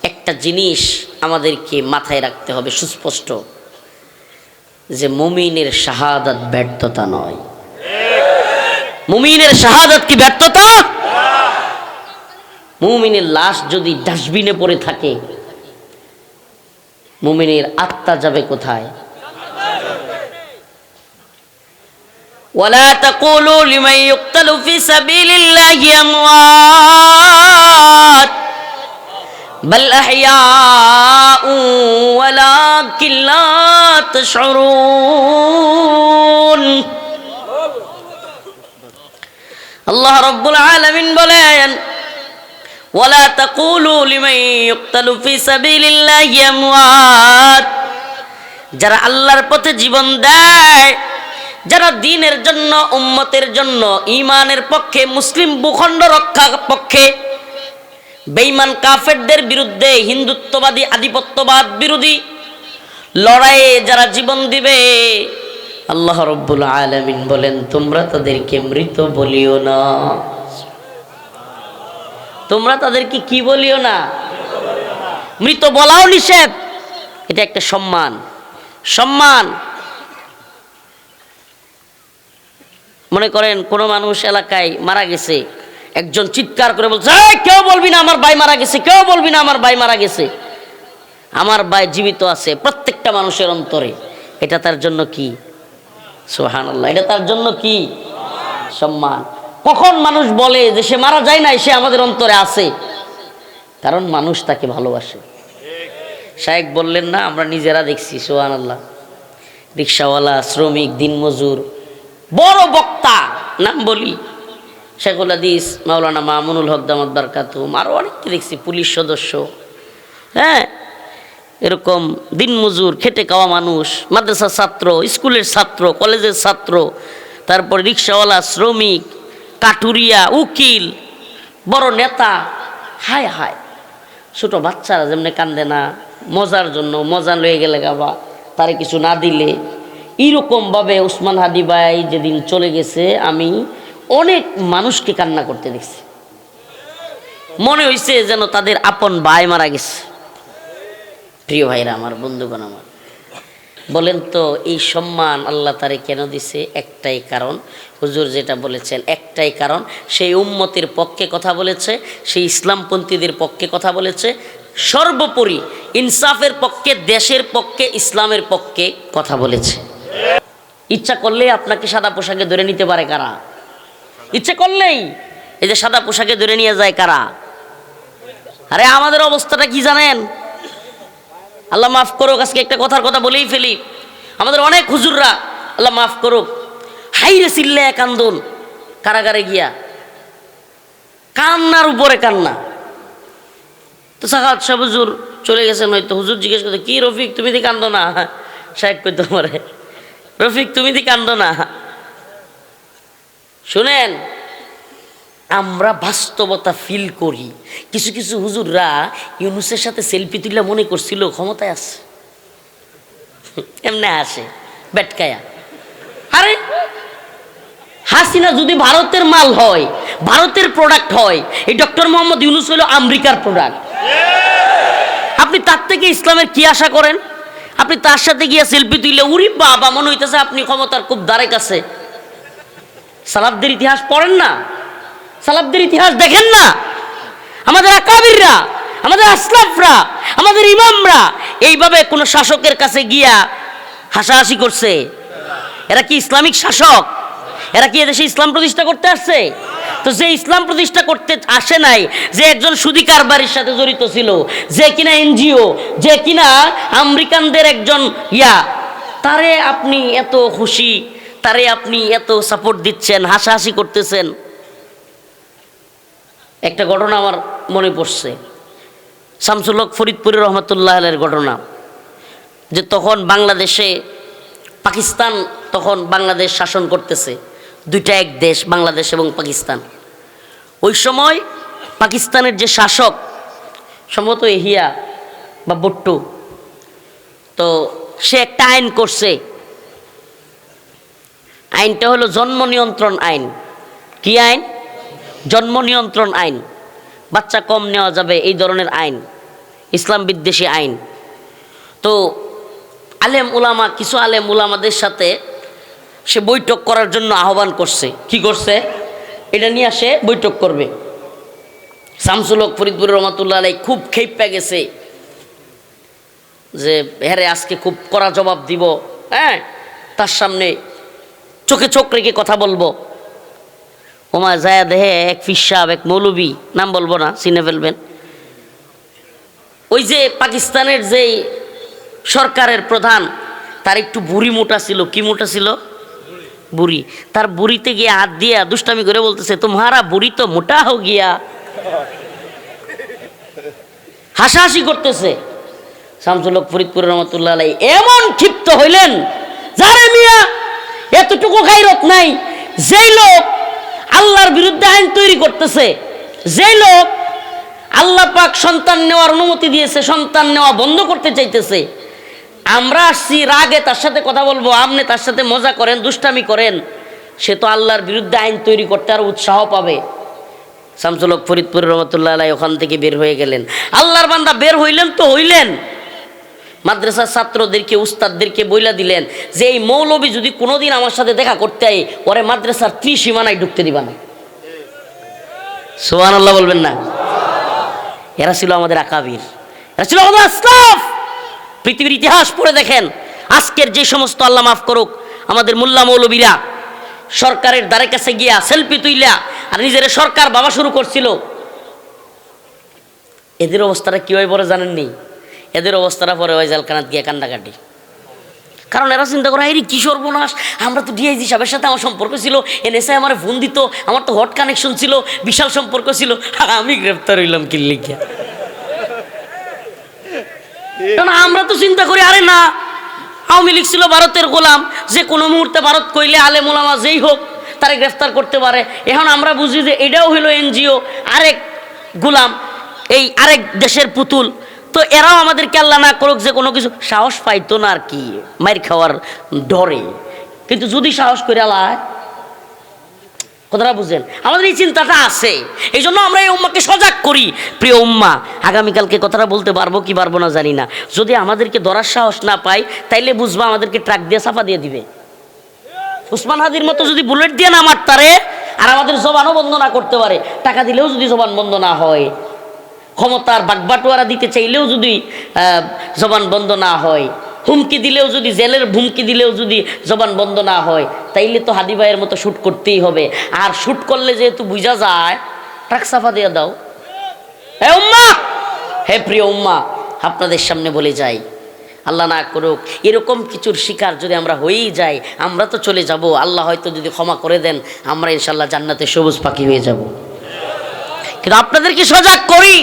একটা জিনিস আমাদেরকে মাথায় রাখতে হবে সুস্পষ্ট। যে মুমিনের শাহাদাত ব্যর্থতা নয়। মুমিনের শাহাদাত কি ব্যর্থতা? মুমিনের লাশ যদি ডাস্টবিনে পড়ে থাকে, মুমিনের আত্মা যাবে কোথায়? ওয়ালা তাকুলু লিমান ইউকতালু ফি সাবিলিল্লাহি আমওয়াত বাল আহইয়াউ ওয়ালাকিন লা তাশউরুন। আল্লাহ রাব্বুল আলামিন বলেন, ওয়ালা তাকুলু লিমান ইউকতালু ফি সাবিলিল্লাহি আমওয়াত, যারা আল্লাহর পথে জীবন দেয়, যারা দ্বীনের জন্য, উম্মতের জন্য, ঈমানের পক্ষে, মুসলিম ভূখণ্ড রক্ষার পক্ষে বেঈমান কাফেরদের বিরুদ্ধে, হিন্দুত্ববাদী আধিপত্যবাদ বিরোধী লড়াইয়ে যারা জীবন দিবে, আল্লাহ রাব্বুল আলামিন বলেন তোমরা তাদেরকে মৃত বলিও না। তোমরা তাদেরকে কি বলিও না? মৃত বলাও নিষেধ। এটা একটা সম্মান। সম্মান। মনে করেন কোন মানুষ এলাকায় মারা গেছে, একজন চিৎকার করে বলছে, কেউ বলবি না আমার ভাই মারা গেছে, কেউ বলবি না আমার ভাই মারা গেছে, আমার ভাই জীবিত আছে প্রত্যেকটা মানুষের অন্তরে। এটা তার জন্য কি? সুবহানাল্লাহ। এটা তার জন্য কি? সম্মান। কখন মানুষ বলে যে সে মারা যায় নাই, সে আমাদের অন্তরে আছে? কারণ মানুষ তাকে ভালোবাসে। শায়েখ বললেন না, আমরা নিজেরা দেখছি। সুবহানাল্লাহ। রিকশাওয়ালা, শ্রমিক, দিনমজুর, বড় বক্তা, নাম বলি শেখুল হাদিস মাওলানা মামুনুল হক দামাত বারকাতুহুম, আরো অনেককে দেখছি, পুলিশ সদস্য, হ্যাঁ, এরকম দিনমজুর, খেটে খাওয়া মানুষ, মাদ্রাসার ছাত্র, স্কুলের ছাত্র, কলেজের ছাত্র, তারপর রিকশাওয়ালা, শ্রমিক, কাটুরিয়া, উকিল, বড় নেতা। হায় হায়, ছোট বাচ্চারা যেমনি কান্দে না মজার জন্য, মজা লয়ে গেলে গাবা তারে কিছু না দিলে, এইরকমভাবে উসমান হাদি ভাই যেদিন চলে গেছে, আমি অনেক মানুষকে কান্না করতে দেখছি। মনে হয়েছে যেন তাদের আপন ভাই মারা গেছে। প্রিয় ভাইরা আমার, বন্ধুগণ আমার, বলেন তো এই সম্মান আল্লাহ তারে কেন দিছে? একটাই কারণ, হুজুর যেটা বলেছেন, একটাই কারণ, সেই উম্মতের পক্ষে কথা বলেছে, সেই ইসলামপন্থীদের পক্ষে কথা বলেছে, সর্বোপরি ইনসাফের পক্ষে, দেশের পক্ষে, ইসলামের পক্ষে কথা বলেছে। ইচ্ছা করলেই আপনাকে সাদা পোশাকে ধরে নিতে পারে কারা? ইচ্ছা করলেই এই যে সাদা পোশাকে ধরে নিয়ে যায় কারা? আরে আমাদের অবস্থাটা কি জানেন? আল্লাহ মাফ করুক, আজকে একটা কথার কথা বলেই ফেলি। আমাদের অনেক হুজুররা, আল্লাহ মাফ করুক, হাইরে চিল্লায় কান্দন কারাগারে গিয়া, কান্নার উপরে কান্না। তো সাখাওয়াত সাহেব হুজুর চলে গেছেন হয়তো, হুজুর জিজ্ঞেস করতে, কি রফিক তুমি দি কান্দো না? সাহেব কইতে পারে, রফিক তুমি দি কান্দো না? শুনেন, আমরা বাস্তবতা ফিল করি। কিছু কিছু হুজুররা ইউনুসের সাথে সেলফি তুলে মনে করছিল ক্ষমতায় আছে, এমনি আসে বেটকায়া। আরে হাসিনা যদি ভারতের মাল হয়, ভারতের প্রোডাক্ট হয়, এই ডক্টর মোহাম্মদ ইউনুস হলো আমেরিকার প্রোডাক্ট। আপনি তার থেকে ইসলামের কি আশা করেন? আপনি তার সাথে গিয়া সেলফি তুলে উরি বাবা, মনে হইতেছে আপনি ক্ষমতার খুব ধারে কাছে। সালাফদের ইতিহাস পড়েন না? সালাফদের ইতিহাস দেখেন না? আমাদের আকাবিররা, আমাদের আসলাফরা, আমাদের ইমামরা এইভাবে কোন শাসকের কাছে গিয়া হাসাহাসি করছে? এরা কি ইসলামিক শাসক? এরা কি এদেশে ইসলাম প্রতিষ্ঠা করতে আসছে? তো যে ইসলাম প্রতিষ্ঠা করতে আসে নাই, যে একজন সুদী কারবারির সাথে জড়িত ছিল, যে কিনা এনজিও, যে কিনা আমেরিকানদের একজন তারে আপনি এত খুশি, তারে আপনি এত সাপোর্ট দিচ্ছেন, হাসাহাসি করতেছেন। একটা ঘটনা আমার মনে পড়ছে, শামসুল হক ফরিদপুরের রহমতুল্লাহ আলাইহির ঘটনা। যে তখন বাংলাদেশে, পাকিস্তান তখন বাংলাদেশ শাসন করতেছে, দুইটা এক দেশ, বাংলাদেশ এবং পাকিস্তান। ওই সময় পাকিস্তানের যে শাসক, সম্ভবত এহিয়া বা ভুট্টো, তো সে একটা আইন করছে। আইনটা হলো জন্ম নিয়ন্ত্রণ আইন। কি আইন? জন্ম নিয়ন্ত্রণ আইন। বাচ্চা কম নেওয়া যাবে, এই ধরনের আইন, ইসলাম বিদ্বেষী আইন। তো আলেম উলামা, কিছু আলেম উলামাদের সাথে সে বৈঠক করার জন্য আহ্বান করছে। কি করছে? এটা নিয়ে সে বৈঠক করবে। শামসুল হক ফরিদপুর রহমাতুল্লাহ আলাইহি খুব খেপে গেছে যে হ্যারে আজকে খুব কড়া জবাব দিব, হ্যাঁ, তার সামনে চোখে চোখ রেখে কথা বলবো। ওমা যায় দেহে এক ফিস সাহেব, এক মৌলবী, নাম বলবো না, চিনে ফেলবেন, ওই যে পাকিস্তানের যেই সরকারের প্রধান, তার একটু বুড়ি মোটা ছিল। কি মোটা ছিল? বুড়ি। তার বুড়িতে গিয়ে হাত দিয়া দুষ্টামি করে বলতেছে, তোমারা বুড়ি তো মোটা হো গিয়া। হাসাহাসি করতেছে। শামসুল হক ফরিদপুর রহমাতুল্লাহ আলাইহি এমন ক্ষিপ্ত হইলেন, যারে মিয়া এতটুকু গায়রত নাই, যেই লোক আল্লাহর বিরুদ্ধে আইন তৈরি করতেছে, যেই লোক আল্লাহ পাক সন্তান নেওয়ার অনুমতি দিয়েছে, সন্তান নেওয়া বন্ধ করতে চাইতেছে, আমরা আসছি রাগে তার সাথে কথা বলবো, আপনি তার সাথে মজা করেন, দুষ্টামি করেন, সে তো আল্লাহর বিরুদ্ধে আইন তৈরি করতে আর উৎসাহ পাবে। শামসুল হক ফরিদপুর রহমাতুল্লাহ আলাইহি ওখান থেকে বের হয়ে গেলেন। আল্লাহর বান্দা বের হইলেন তো হইলেন, মাদ্রাসার ছাত্রদেরকে, উস্তাদদেরকে বইলা দিলেন যে এই মৌলবী যদি কোনোদিন আমার সাথে দেখা করতে আয়, ওরে মাদ্রাসার ত্রিসীমানায় ঢুকতে দিবা না। সুবহানাল্লাহ বলবেন না? এরা ছিল আমাদের আকাবির, এরা ছিল আমাদের আসলাফ। পৃথিবীর ইতিহাস পড়ে দেখেন, আজকের যে সমস্ত, আল্লাহ মাফ করুক, আমাদের মোল্লা মৌলবীরা সরকারের দ্বারের কাছে গিয়া সেলফি তুইলা আর নিজের সরকার বাবা শুরু করছিল, এদের অবস্থাটা কি হয় বলে জানেননি? এদের অবস্থাটা পরে ওই জেলখানাত গিয়ে কান্দাকাটি। কারণ এরা চিন্তা করে, এই কি সর্বনাশ, আমরা তো ডিআইজি সাহেবের সাথে আমার সম্পর্ক ছিল, এনএসআই আমার ফোন দিত, আমার তো হট কানেকশন ছিল, বিশাল সম্পর্ক ছিল, আমি গ্রেফতার হইলাম কিল্লিখিয়া। কারণ আমরা তো চিন্তা করি, আরে না, আওয়ামী লীগ ছিল ভারতের গোলাম, যে কোনো মুহূর্তে ভারত কইলে আলেম ওলামা যেই হোক তারে গ্রেফতার করতে পারে। এখন আমরা বুঝি যে এটাও হইলো এনজিও, আরেক গোলাম, এই আরেক দেশের পুতুল। তো এরাও আমাদেরকে আল্লাহ না করুক যে কোনো কিছু সাহস পাইতো না আর কি, মাইর খাওয়ার ডরে। কিন্তু যদি সাহস করে আল্লাহ, কথাটা বুঝেন, আমাদের এই চিন্তাটা আছে, এই জন্য আমরা এই উম্মাকে সজাগ করি। প্রিয় উম্মা, আগামীকালকে কথাটা বলতে পারবো কি পারবো না জানি না, যদি আমাদেরকে ধরার সাহস না পাই, তাইলে বুঝবো আমাদেরকে ট্রাক দিয়ে চাপা দিয়ে দিবে। উসমান হাদির মতো যদি বুলেট দিয়ে না মারতারে, আর আমাদের জবানও বন্ধ না করতে পারে, টাকা দিলেও যদি জবান বন্ধ না হয়, ক্ষমতার বাগবাটোয়ারা দিতে চাইলেও যদি জবান বন্ধ না হয়, হুমকি দিলেও যদি, জেলের হুমকি দিলেও যদি জবান বন্ধ না হয়, তাইলে তো হাদি ভাইয়ের মতো শ্যুট করতেই হবে। আর শ্যুট করলে যেহেতু বুঝা যায়, ট্রাক সাফা দিয়ে দাও। হে উম্মা, হে প্রিয় উম্মা, আপনাদের সামনে বলে যাই, আল্লাহ না করুক এরকম কিছুর শিকার যদি আমরা হয়েই যাই, আমরা তো চলে যাব। আল্লাহ হয়তো যদি ক্ষমা করে দেন, আমরা ইনশাল্লাহ জান্নাতে সবুজ পাখি হয়ে যাব। কিন্তু আপনাদেরকে সজাগ করি,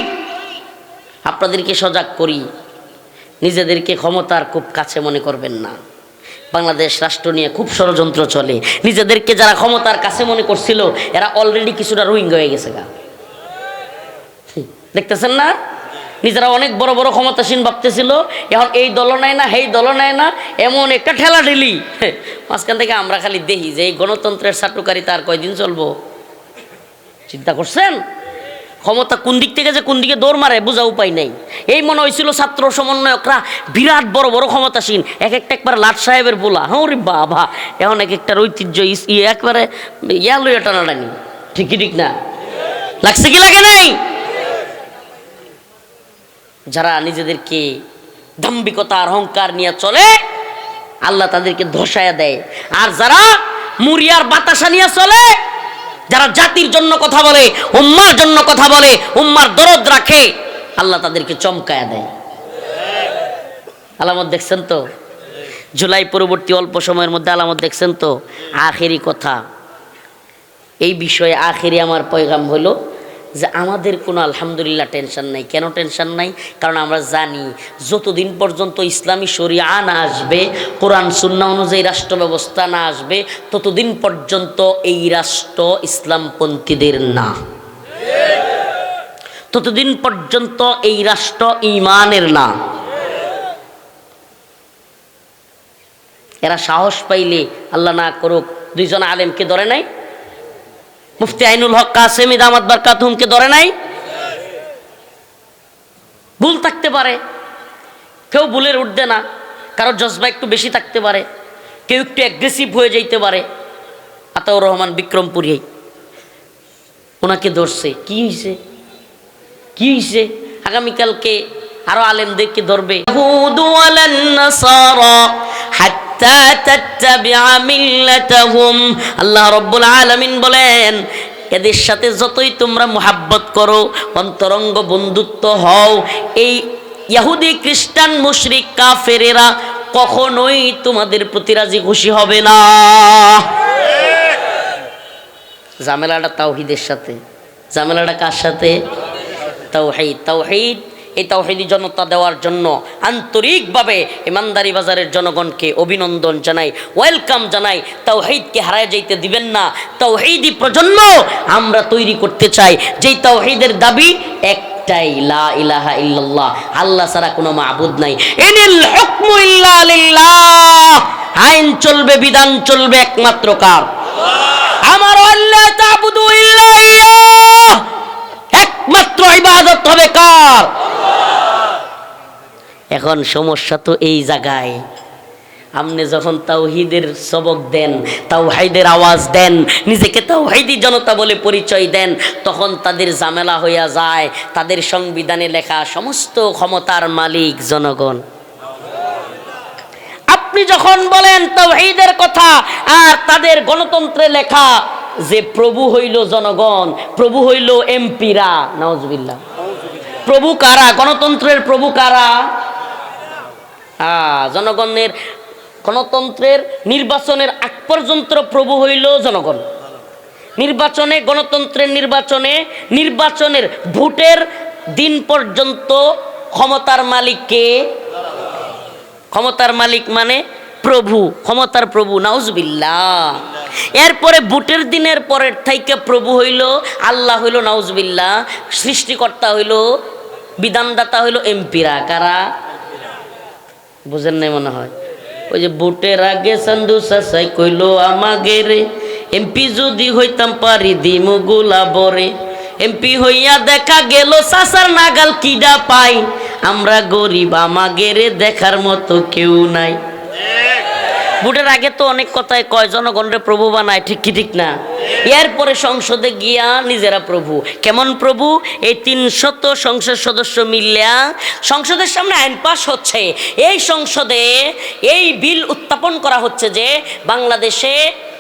আপনাদেরকে সজাগ করি, নিজেদেরকে ক্ষমতার খুব কাছে মনে করবেন না। বাংলাদেশ রাষ্ট্র নিয়ে খুব ষড়যন্ত্র চলে। নিজেদেরকে যারা ক্ষমতার কাছে মনে করছিল, এরা অলরেডি কিছুটা রোহিঙ্গা হয়ে গেছে গা, দেখতেছেন না? নিজেরা অনেক বড় বড় ক্ষমতাসীন ভাবতেছিল, এখন এই দল নেয় না, সেই দল নেয় না, এমন একটা ঠেলা ঢেলি। মাঝখান থেকে আমরা খালি দেখি যে এই গণতন্ত্রের চাটুকারিতা আর কয়দিন চলবো। চিন্তা করছেন ক্ষমতা কোন দিক থেকে যে কোন দিকে দৌড় মারে বোঝা উপায় নেই। এই মনে হয়েছিল ছাত্র সমন্বয়করা বিরাট বড় বড় ক্ষমতাসীন, এক একটা একবার লাট সাহেবের বোলা, হ্যাঁ রে বাবা, এখন এক একটার ঐতিহ্য একবারে ইয়া লইয়া টানাটানি। ঠিকই ঠিক না? লাগছে কি লাগে নাই? যারা নিজেদেরকে দাম্ভিকতা আর অহংকার নিয়ে চলে, আল্লাহ তাদেরকে ধসায়া দেয়। আর যারা মুরিয়ার বাতাসা নিয়ে চলে, যারা জাতির জন্য কথা বলে, উম্মার জন্য কথা বলে, উম্মার দরদ রাখে, আল্লাহ তাদেরকে চমকায়া দেয়। আলামত দেখছেন তো? জুলাই পরবর্তী অল্প সময়ের মধ্যে আলামত দেখছেন তো? আখেরি কথা এই বিষয়ে, আখেরি আমার পয়গাম হলো যে আমাদের কোনো আলহামদুলিল্লাহ টেনশন নাই। কেন টেনশন নাই? কারণ আমরা জানি যতদিন পর্যন্ত ইসলামী শরিয়া না আসবে, কোরআন সুন্নাহ অনুযায়ী রাষ্ট্র ব্যবস্থা না আসবে, ততদিন পর্যন্ত এই রাষ্ট্র ইসলামপন্থীদের না, ততদিন পর্যন্ত এই রাষ্ট্র ঈমানের না। এরা সাহস পাইলে, আল্লাহ না করুক, দুইজন আলেমকে ধরে নাই, মুফতি আইনুল হক কাসেমি দামাত বারকাতুহুমকে ধরে নাই? ভুল থাকতে পারে, কেউ ভুলের উঠবে না, কারো জজবা একটু বেশি থাকতে পারে, কেউ একটু অ্যাগ্রেসিভ হয়ে যাইতে পারে। আতাউর রহমান বিক্রমপুরী, ওনাকে ধরছে। কি হয়েছে, কি হয়েছে? আগামীকালকে আরো আলেমদেরকে ধরবে। আল্লাহ রাব্বুল আলামিন বলেন, এদের সাথে যতই তোমরা মুহাব্বত করো, অন্তরঙ্গ বন্ধুত্ব হও, এই ইহুদি খ্রিস্টান মুশরিক কাফেরেরা কখনোই তোমাদের প্রতি রাজি খুশি হবে না। ঝামেলাটা তাওহীদের সাথে। ঝামেলাটা কার সাথে? তাওহীদ। তাওহীদ, এই তাওহীদি জনতা দেওয়ার জন্য আন্তরিকভাবে ইমানদারি বাজারের জনগণকে অভিনন্দন জানাই, ওয়েলকাম জানাই। তাওহীদকে হারায় যাইতে দিবেন না। তাওহীদি প্রজন্ম আমরা তৈরি করতে চাই, যেই তাওহীদের দাবি একটাই, লা ইলাহা ইল্লাল্লাহ, আল্লাহ ছাড়া কোনো মাবুদ নাই। ইনিল হুকমু ইল্লা লিল্লাহ, আইন চলবে, বিধান চলবে একমাত্র কার? আমার আল্লাহ তা'বুদু ইল্লা ইয়্যাহ, একমাত্র ইবাদত হবে কার? এখন সমস্যা তো এই জায়গায়, আপনি যখন তাওহীদের সবক দেন, তাওহীদের আওয়াজ দেন, নিজেকে তাওহীদি জনতা বলে পরিচয় দেন, তখন তাদের ঝামেলা হইয়া যায়। তাদের সংবিধানে লেখা সমস্ত ক্ষমতার মালিক জনগণ। আপনি যখন বলেন তাওহীদের কথা, আর তাদের গণতন্ত্রে লেখা যে প্রভু হইল জনগণ, প্রভু হইল এমপিরা, নাউজুবিল্লাহ। প্রভু কারা? গণতন্ত্রের প্রভু কারা? জনগণের। গণতন্ত্রের নির্বাচনের আগ পর্যন্ত প্রভু হইল জনগণ। নির্বাচনে, গণতন্ত্রের নির্বাচনের ভোটের দিন পর্যন্ত ক্ষমতার মালিক কে? ক্ষমতার মালিক মানে প্রভু, ক্ষমতার প্রভু, নাউজুবিল্লাহ। এরপরে ভোটের দিনের পরের থেকে প্রভু হইল আল্লাহ, হইল নাউজুবিল্লাহ। সৃষ্টিকর্তা হইল, বিধানদাতা হইল এমপিরা। কারা? বুঝেন নাই মনে হয়। ওই যে ভোটের আগে সান্দু সাসাই কইলো আমাগে রে, এমপি যদি হইতাম পারি দিমু গোলাবরে, এমপি হইয়া দেখা গেল সাসার নাগাল কিডা পাই, আমরা গরিব আমাগে রে দেখার মতো কেউ নাই। ভোটের আগে তো অনেক কথাই কয়, জনগণরে প্রভু বানায়, ঠিক কি ঠিক না? এরপরে সংসদে গিয়া নিজেরা প্রভু। কেমন প্রভু? এই 300 সংসদ সদস্য মিলিয়া সংসদের সামনে আইন পাস হচ্ছে। এই সংসদে এই বিল উত্থাপন করা হচ্ছে যে বাংলাদেশে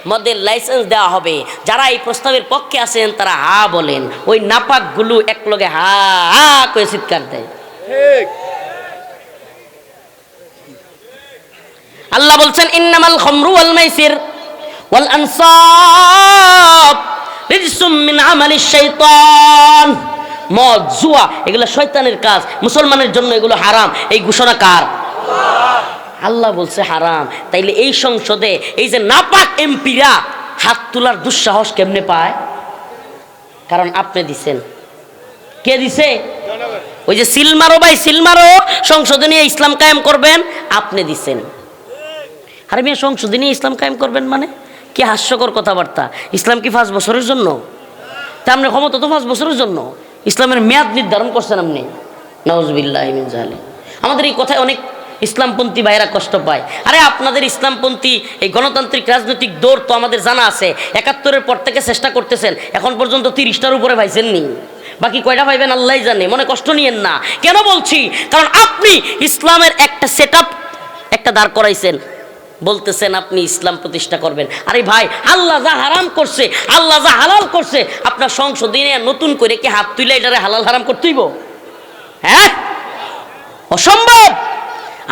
মদের লাইসেন্স দেওয়া হবে। যারা এই প্রস্তাবের পক্ষে আছেন তারা হা বলেন, ওই নাপাকগুলো একলগে হা হা করে চিৎকার দেয়। আল্লাহ বলছেন, ইন্নামাল খামরু ওয়াল মাইসির ওয়াল আনসাব রিজসুম মিন আমালিশ শাইতান। মদ, জুয়া এগুলো শয়তানের কাজ, মুসলমানের জন্য এগুলো হারাম। এই ঘোষণা কার? আল্লাহ বলছে হারাম। তাইলে এই সংসদে এই যে নাপাক এমপিরা হাত তোলার দুঃসাহস কেমনে পায়? কারণ আপনি দিছেন। কে দিছে? ওই যে সিলমারো ভাই, সিলমারো সংসদে নিয়ে ইসলাম কায়েম করবেন, আপনি দিছেন। আরে মেয়ে, সংসদে নিয়ে ইসলাম কায়েম করবেন মানে কি হাস্যকর কথাবার্তা। ইসলাম কি 5 বছরের জন্য? তা আপনি ক্ষমতা তো 5 বছরের জন্য। ইসলামের মেয়াদ নির্ধারণ করছেন আপনি। নাউজুবিল্লাহি মিন যালিক। আমাদের এই কথায় অনেক ইসলামপন্থী ভাইরা কষ্ট পায়। আরে আপনাদের ইসলামপন্থী এই গণতান্ত্রিক রাজনৈতিক দৌড় তো আমাদের জানা আছে। 71-এর পর থেকে চেষ্টা করতেছেন, এখন পর্যন্ত 30টার উপরে পাইছেননি। বাকি কয়টা পাইবেন আল্লাহই জানে। মনে কষ্ট নিয়েন না। কেন বলছি? কারণ আপনি ইসলামের একটা সেটআপ একটা দাঁড় করাইছেন, বলতেছেন আপনি ইসলাম প্রতিষ্ঠা করবেন। আরে ভাই, আল্লাহ যা হারাম করছে, আল্লাহ যা হালাল করছে, আপনার সংসদে নতুন করে কি হাত তুলে এটারে হালাল হারাম করতেইব? হ্যাঁ, অসম্ভব।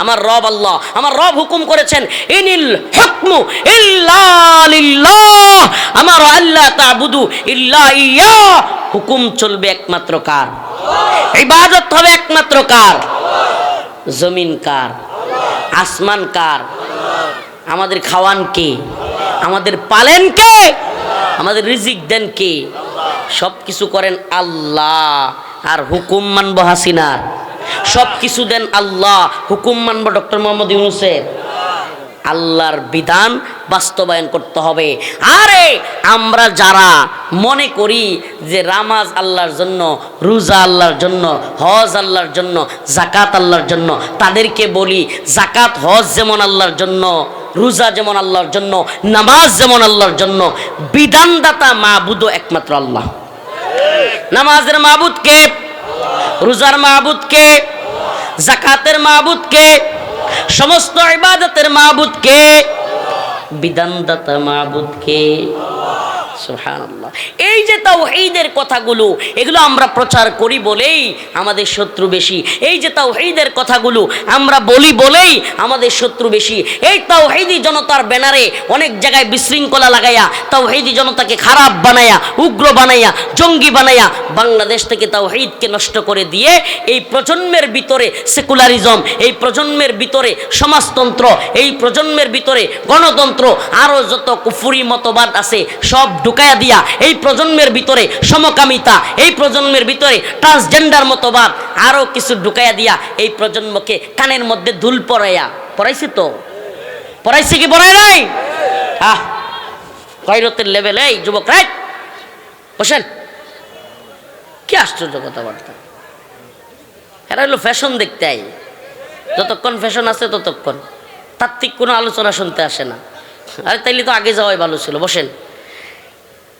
আমার রব আল্লাহ, আমার রব হুকুম করেছেন, ইনিল হুকমু ইল্লা লিল্লাহ, আমার আল্লাহ তা'বুদু ইল্লা ইয়্যা। হুকুম চলবে একমাত্র কার? ইবাদত হবে একমাত্র কার? জমিন কার? আসমান কার? আমাদের খাওয়ান কে? আমাদের পালেন কে? আমাদের রিজিক দেন কে? সব কিছু করেন আল্লাহ। আর হুকুম মানবো হাসিনার। সব কিছু দেন আল্লাহ, হুকুম মানবো ডক্টর মোহাম্মদ ইউনূসের। আল্লাহর বিধান বাস্তবায়ন করতে হবে। আরে আমরা যারা মনে করি যে নামাজ আল্লাহর জন্য, রোজা আল্লাহর জন্য, হজ আল্লাহর জন্য, যাকাত আল্লাহর জন্য, তাদেরকে বলি যাকাত হজ যেমন আল্লাহর জন্য, রোজা যেমন আল্লাহর জন্য, নামাজ যেমন আল্লাহর জন্য, বিধানদাতা মাবুদও একমাত্র আল্লাহ। নামাজের মাবুদ কে? রোজার মাবুদ কে? যাকাতের মাবুদ কে? সমস্ত ইবাদতের মাবুদ কে? বিধানদাতা মাবুদ কে? সুবহানাল্লাহ। এই যে তাওহীদের কথাগুলো, এগুলো আমরা প্রচার করি বলেই আমাদের শত্রু বেশি। এই যে তাওহীদের কথাগুলো আমরা বলি বলেই আমাদের শত্রু বেশি। এই তাওহীদি জনতার ব্যানারে অনেক জায়গায় বিশৃঙ্খলা লাগাইয়া, তাওহীদি জনতাকে খারাপ বানাইয়া, উগ্র বানাইয়া, জঙ্গি বানাইয়া বাংলাদেশ থেকে তাওহীদকে নষ্ট করে দিয়ে এই প্রজন্মের ভিতরে সেকুলারিজম, এই প্রজন্মের ভিতরে সমাজতন্ত্র, এই প্রজন্মের ভিতরে গণতন্ত্র, আরও যত কুফরি মতবাদ আছে সব ঢুকাইয়া দিয়া এই প্রজন্মের ভিতরে সমকামিতা, এই প্রজন্মের ভিতরে ট্রান্সজেন্ডার মতবাদ, আরো কিছু ঢুকাইয়া দিয়া এই প্রজন্মকে কানের মধ্যে ধুল পড়াইছে তো পড়াইছে কি পড়ায় নাই? কৈরতের লেভেলে এই যুবক রাইট বসেন, কি আশ্চর্য কথাবার্তা। এরা হলো ফ্যাশন দেখতে আই, যতক্ষণ ফ্যাশন আছে ততক্ষণ তাত্ত্বিক কোনো আলোচনা শুনতে আসে না। আরে তাইলে তো আগে যাওয়াই ভালো ছিল। বসেন।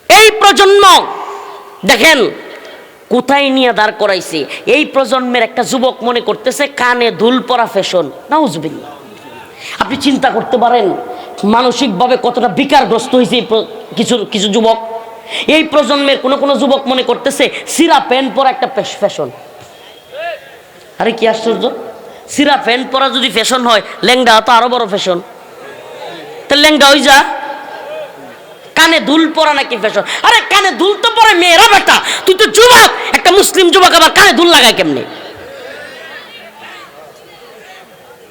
এই প্রজন্ম দেখেন কোথায় নিয়ে দাঁড় করাইছে। এই প্রজন্মের একটা যুবক মনে করতেছে কানে দুল পরা ফ্যাশন। নাউজুবিল্লাহ। আপনি চিন্তা করতে পারেন মানসিকভাবে কতটা বিকারগ্রস্ত হয়েছে কিছু কিছু যুবক। এই প্রজন্মের কোনো যুবক মনে করতেছে সিরা প্যান্ট পরা একটা ফ্যাশন। আরে কি আশ্চর্য! সিরা প্যান্ট পরা যদি ফ্যাশন হয়, ল্যাংড়া তো আরো বড় ফ্যাশন। তাহলে ল্যাংড়া হয়ে যা। কানে দুল পরা নাকি ফ্যাশন? আরে কানে দুল তো পরে মেয়েরা বেটা, তুই তো যুবক, একটা মুসলিম যুবক আবার কানে দুল লাগায় কেমনে?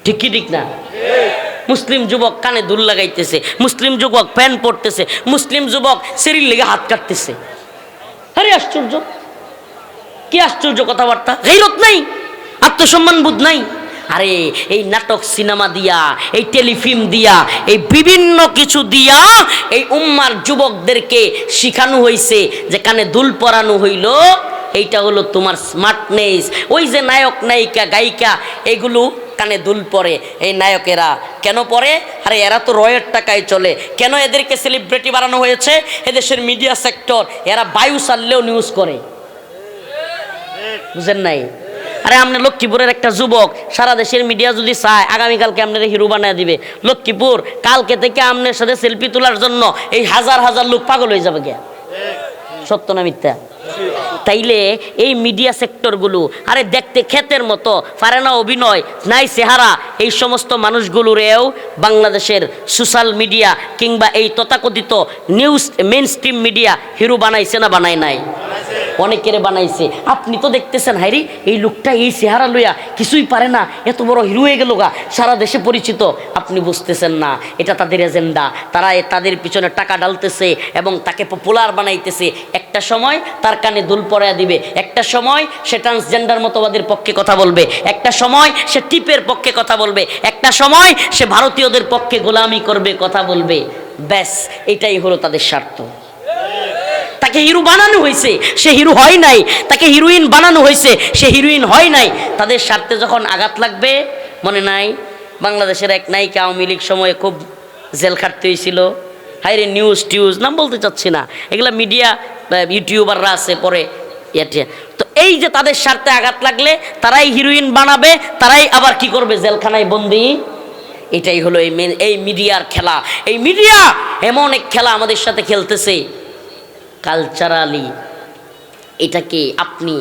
ঠিক কি ঠিক না? মুসলিম যুবক কানে দুল লাগাইতেছে, মুসলিম যুবক প্যান্ট পরতেছে, মুসলিম যুবক শরীর লেগে হাত কাটতেছে। আরে আশ্চর্য! কি আশ্চর্য কথাবার্তা! গায়রত নাই, আত্মসম্মান বোধ নাই। আরে এই নাটক সিনেমা দিয়া, এই টেলিফিল্ম দিয়া, এই বিভিন্ন কিছু দিয়া এই উম্মার যুবকদেরকে শিখানো হয়েছে যে কানে দুল পরানো হইল এইটা হলো তোমার স্মার্টনেস। ওই যে নায়ক নায়িকা গায়িকা এগুলো কানে দুল পরে, এই নায়কেরা কেন পরে? আরে এরা তো রয়ের টাকায় চলে। কেন এদেরকে সেলিব্রিটি বানানো হয়েছে? এদেশের মিডিয়া সেক্টর, এরা বায়ু চাললেও নিউজ করে। বুঝেন নাই? আরে আপনি লক্ষ্মীপুরের একটা যুবক, সারা দেশের মিডিয়া যদি চায় আগামীকালকে আপনার হিরো বানিয়ে দিবে। লক্ষ্মীপুর কালকে থেকে আপনার সাথে সেলফি তোলার জন্য এই হাজার হাজার লোক পাগল হয়ে যাবে গে। সত্য না মিথ্যা? তাইলে এই মিডিয়া সেক্টরগুলো আরে দেখতে ক্ষেতের মতো, পারে না অভিনয়, নাই চেহারা, এই সমস্ত মানুষগুলোরেও বাংলাদেশের সোশ্যাল মিডিয়া কিংবা এই তথাকথিত news main stream media hero বানাইছে না বানায় নাই? অনেকের বানাইছে। আপনি তো দেখতেছেন হাইরি এই লোকটা এই চেহারা লইয়া কিছুই পারে না, এত বড় হিরো হয়ে গেল গা, সারা দেশে পরিচিত। আপনি বুঝতেছেন না এটা তাদের এজেন্ডা। তারা তাদের পিছনে টাকা ঢালতেছে এবং তাকে পপুলার বানাইতেছে। একটা সময় তার কানে দুল পরাইয়া দিবে, একটা সময় সে ট্রান্সজেন্ডার মতবাদের পক্ষে কথা বলবে, একটা সময় সে টিপের পক্ষে কথা বলবে, একটা সময় সে ভারতীয়দের পক্ষে গোলামি করবে, কথা বলবে। ব্যাস এটাই হলো তাদের স্বার্থ। তাকে হিরো বানানো হয়েছে, সে হিরো হয় নাই। তাকে হিরোইন বানানো হয়েছে, সে হিরোইন হয় নাই। তাদের স্বার্থে যখন আঘাত লাগবে, মনে নাই বাংলাদেশের এক নায়িকা আওয়ামী লীগ সময়ে খুব জেল খাটতে হয়েছিল। হাইরে নিউজ টিউজ নাম বলতে চাচ্ছি না, এগুলা মিডিয়া ইউটিউবাররা আছে পরে। তো এই যে তাদের স্বার্থে আঘাত লাগলে তারাই হিরোইন বানাবে, তারাই আবার কি করবে, জেলখানায় বন্দি। এটাই হলো এই মিডিয়ার খেলা। এই মিডিয়া এমন এক খেলা আমাদের সাথে খেলতেছে কালচারালি। এটাকে আপনি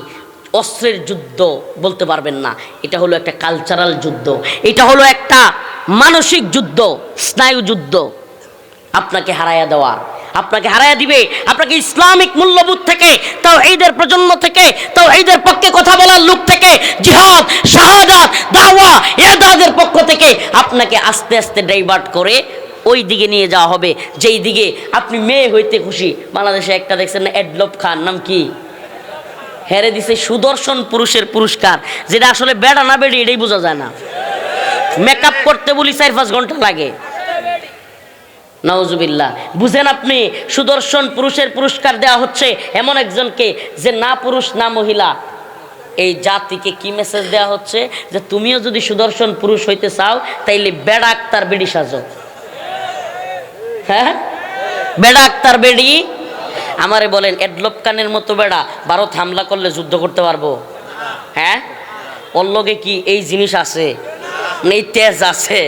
অস্ত্রের যুদ্ধ বলতে পারবেন না, এটা হলো একটা কালচারাল যুদ্ধ, এটা হলো একটা মানসিক যুদ্ধ, স্নায়ু যুদ্ধ। আপনাকে হারায়া দেওয়ার, আপনাকে হারায়া দিবে। আপনাকে ইসলামিক মূল্যবোধ থেকে, তাওহীদের প্রজন্ম থেকে, তাওহীদের পক্ষে কথা বলার লোক থেকে, জিহাদ, শাহাদাত, দাওয়া, ইরদাদের পক্ষ থেকে আপনাকে আস্তে আস্তে ডাইভার্ট করে ওই দিকে নিয়ে যাওয়া হবে যেই দিকে আপনি মেয়ে হইতে খুশি। বাংলাদেশে একটা দেখছেন না, এডলব খান নাম কি, হেরে দিছে সুদর্শন পুরুষের পুরস্কার, যেটা আসলে বেড়া না বেড়ি এটাই বোঝা যায় না। মেকআপ করতে বলি 4-5 ঘন্টা লাগে, নাউজুবিল্লাহ। বুঝেন আপনি, সুদর্শন পুরুষের পুরস্কার দেওয়া হচ্ছে এমন একজনকে যে না পুরুষ না মহিলা। এই জাতিকে কি মেসেজ দেওয়া হচ্ছে যে তুমিও যদি সুদর্শন পুরুষ হইতে চাও তাইলে বেড়া আক্তার বেড়ি সাজো। হ্যাঁ, বেড়া আক্তার বেড়ি। আমারে বলেন এডলব খানের মতো বেড়া ভারত হামলা করলে যুদ্ধ করতে পারবো? হ্যাঁ, ওর লগে কি এই জিনিস আছে? এই তেজ আছে,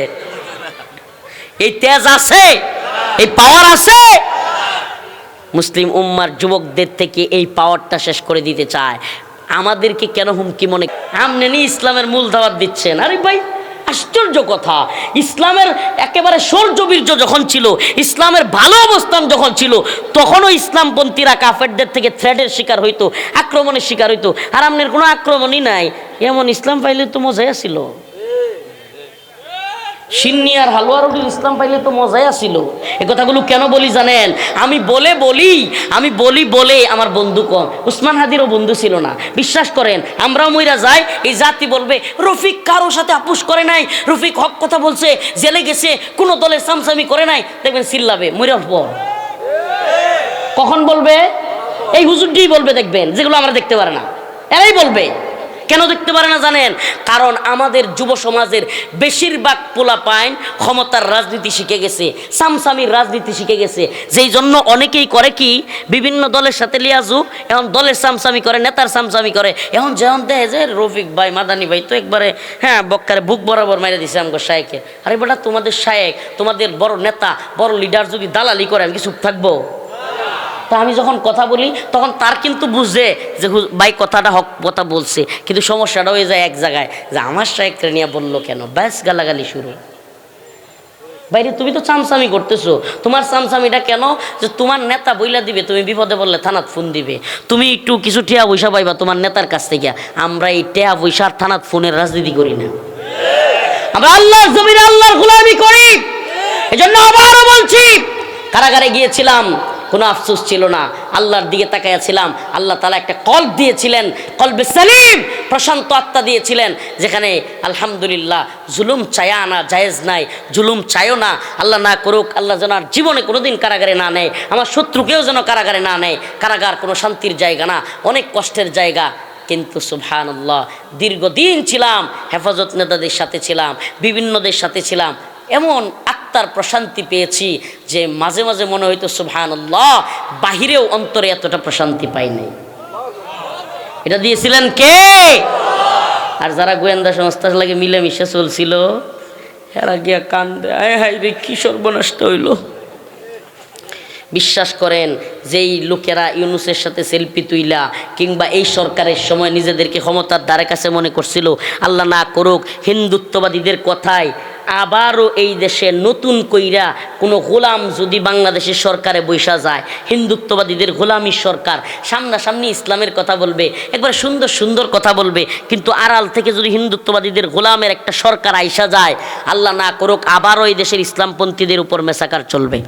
এই তেজ আছে, এই পাওয়ার আছে। মুসলিম উম্মার যুবকদের থেকে এই পাওয়ারটা শেষ করে দিতে চায়। আমাদেরকে কেন হুমকি মনে আমনেনি ইসলামের মূল দাওয়াত দিচ্ছেন? আরে ভাই আশ্চর্য কথা, ইসলামের একেবারে শৌর্যবীর্য যখন ছিল, ইসলামের ভালো অবস্থান যখন ছিল, তখনও ইসলামপন্থীরা কাফেরদের থেকে থ্রেটের শিকার হইতো, আক্রমণের শিকার হইতো। আর আপনার কোনো আক্রমণই নাই, এমন ইসলাম পাইলে তো মজাই ছিল। সিন্নি আর হালুয়া রুটির ইসলাম পাইলে তো মজাই আসিল। এ কথাগুলো কেন বলি জানেন? আমি বলে আমার বন্ধু কম। উসমান হাদিরও বন্ধু ছিল না, বিশ্বাস করেন। আমরাও মইরা যাই, এই জাতি বলবে রফিক কারো সাথে আপুস করে নাই, রফিক হক কথা বলছে, জেলে গেছে, কোনো দলের সামসামি করে নাই, দেখবেন চিল্লাবে মইরার পর। কখন বলবে? এই হুজুরটিই বলবে, দেখবেন, যেগুলো আমরা দেখতে পারে না এরাই বলবে। কেন দেখতে পারে না জানেন? কারণ আমাদের যুব সমাজের বেশিরভাগ পোলাপাইন ক্ষমতার রাজনীতি শিখে গেছে, সামসামির রাজনীতি শিখে গেছে। যেই জন্য অনেকেই করে কি, বিভিন্ন দলের সাথে লিয়াজু, এখন দলের সামসামি করে, নেতার সামসামি করে। এখন যেমন দেখে যে রফিক ভাই, মাদানি ভাই তো একবারে হ্যাঁ বক্কারে বুক বরাবর মাইরে দিছে আমগো শায়েকে। আরে বেটা, তোমাদের শায়েক, তোমাদের বড় নেতা, বড় লিডার যদি দালালি করে আমি কি চুপ থাকবো? তা আমি যখন কথা বলি তখন তার কিন্তু বুঝে যে ভাই কথাটা হক কথা বলছে, কিন্তু সমস্যাটা হয়ে যায় এক জায়গায় যে আমার শায়েককে নিয়ে বললো কেন, ব্যাস গালাগালি শুরু। বাইরে তুমি তো চামচামি করতেছো, তোমার চামচামিটা কেন? যে তোমার নেতা বইলা দিবে, তুমি বিপদে বললে থানাত ফোন দিবে, তুমি একটু কিছু টিয়া পয়সা পাইবা তোমার নেতার কাছ থেকে। আমরা এই টিয়া পয়সা আর থানাত ফোনের রাজনীতি করি না, আমরা আল্লাহর জমিনে আল্লাহর গোলামি করি। এজন্য আবারও বলছি, কারাগারে গিয়েছিলাম, কোনো আফসোস ছিল না, আল্লাহর দিকে তাকাইয়াছিলাম। আল্লাহ তাআলা একটা কলব দিয়েছিলেন, কলবে সালিম, প্রশান্ত আত্মা দিয়েছিলেন, যেখানে আলহামদুলিল্লাহ জুলুম চায়া না জায়েজ নাই, জুলুম চায়ও না। আল্লাহ না করুক, আল্লাহ যেন আর জীবনে কোনোদিন কারাগারে না নেয়, আমার শত্রুকেও যেন কারাগারে না নেয়। কারাগার কোনো শান্তির জায়গা না, অনেক কষ্টের জায়গা। কিন্তু সুবহানাল্লাহ, দীর্ঘদিন ছিলাম, হেফাজত নেতাদের সাথে ছিলাম, বিভিন্নদের সাথে ছিলাম, এমন আত্মার প্রশান্তি পেয়েছি যে মাঝে মাঝে মনে হইতো সুবহানাল্লাহ, বাহিরেও অন্তরে এতটা প্রশান্তি পাই নাই। এটা দিয়েছিলেন কে? আর যারা গোয়েন্দা সংস্থা লাগে মিলেমিশে চলছিল, এরা গিয়া কান্দে, আয় হায় রে কি সর্বনষ্ট হইল। বিশ্বাস করেন, যেই লোকেরা ইউনূসের সাথে সেলফি তুইলা কিংবা এই সরকারের সময় নিজেদেরকে ক্ষমতার দ্বারে কাছে মনে করছিল, আল্লাহ না করুক হিন্দুত্ববাদীদের কথায় আবারও এই দেশে নতুন কইরা কোনো গোলাম যদি বাংলাদেশের সরকারে বৈশা যায়, হিন্দুত্ববাদীদের গোলামী সরকার সামনাসামনি ইসলামের কথা বলবে, একবার সুন্দর সুন্দর কথা বলবে, কিন্তু আড়াল থেকে যদি হিন্দুত্ববাদীদের গোলামের একটা সরকার আইসা যায়, আল্লাহ না করুক আবারও এই দেশের ইসলামপন্থীদের উপর মেসাকার চলবে।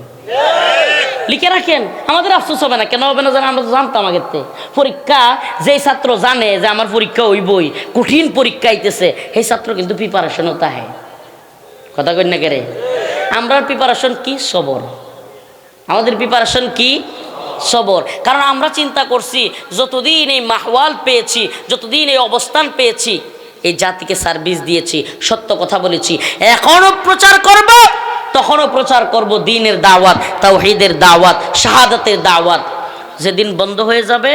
লিখে রাখেন, আমাদের আফসোস হবে না। কেন হবে না জানেন? আমরা তো জানতাম আগের থেকে। পরীক্ষা যেই ছাত্র জানে যে আমার পরীক্ষা হইবই, কঠিন পরীক্ষা আইতেছে, সেই ছাত্র কিন্তু প্রিপারেশনও তাহে। কথা কই না কেরে? আমরা প্রিপারেশন কি? সবর। আমাদের প্রিপারেশন কি? সবর। কারণ আমরা চিন্তা করছি যতদিন এই মাহওয়াল পেয়েছি, যতদিন এই অবস্থান পেয়েছি, এই জাতিকে সার্ভিস দিয়েছি, সত্য কথা বলেছি, এখনো প্রচার করব, তখনও প্রচার করব দ্বীনের দাওয়াত, তাওহীদের দাওয়াত, শাহাদাতের দাওয়াত। যেদিন বন্ধ হয়ে যাবে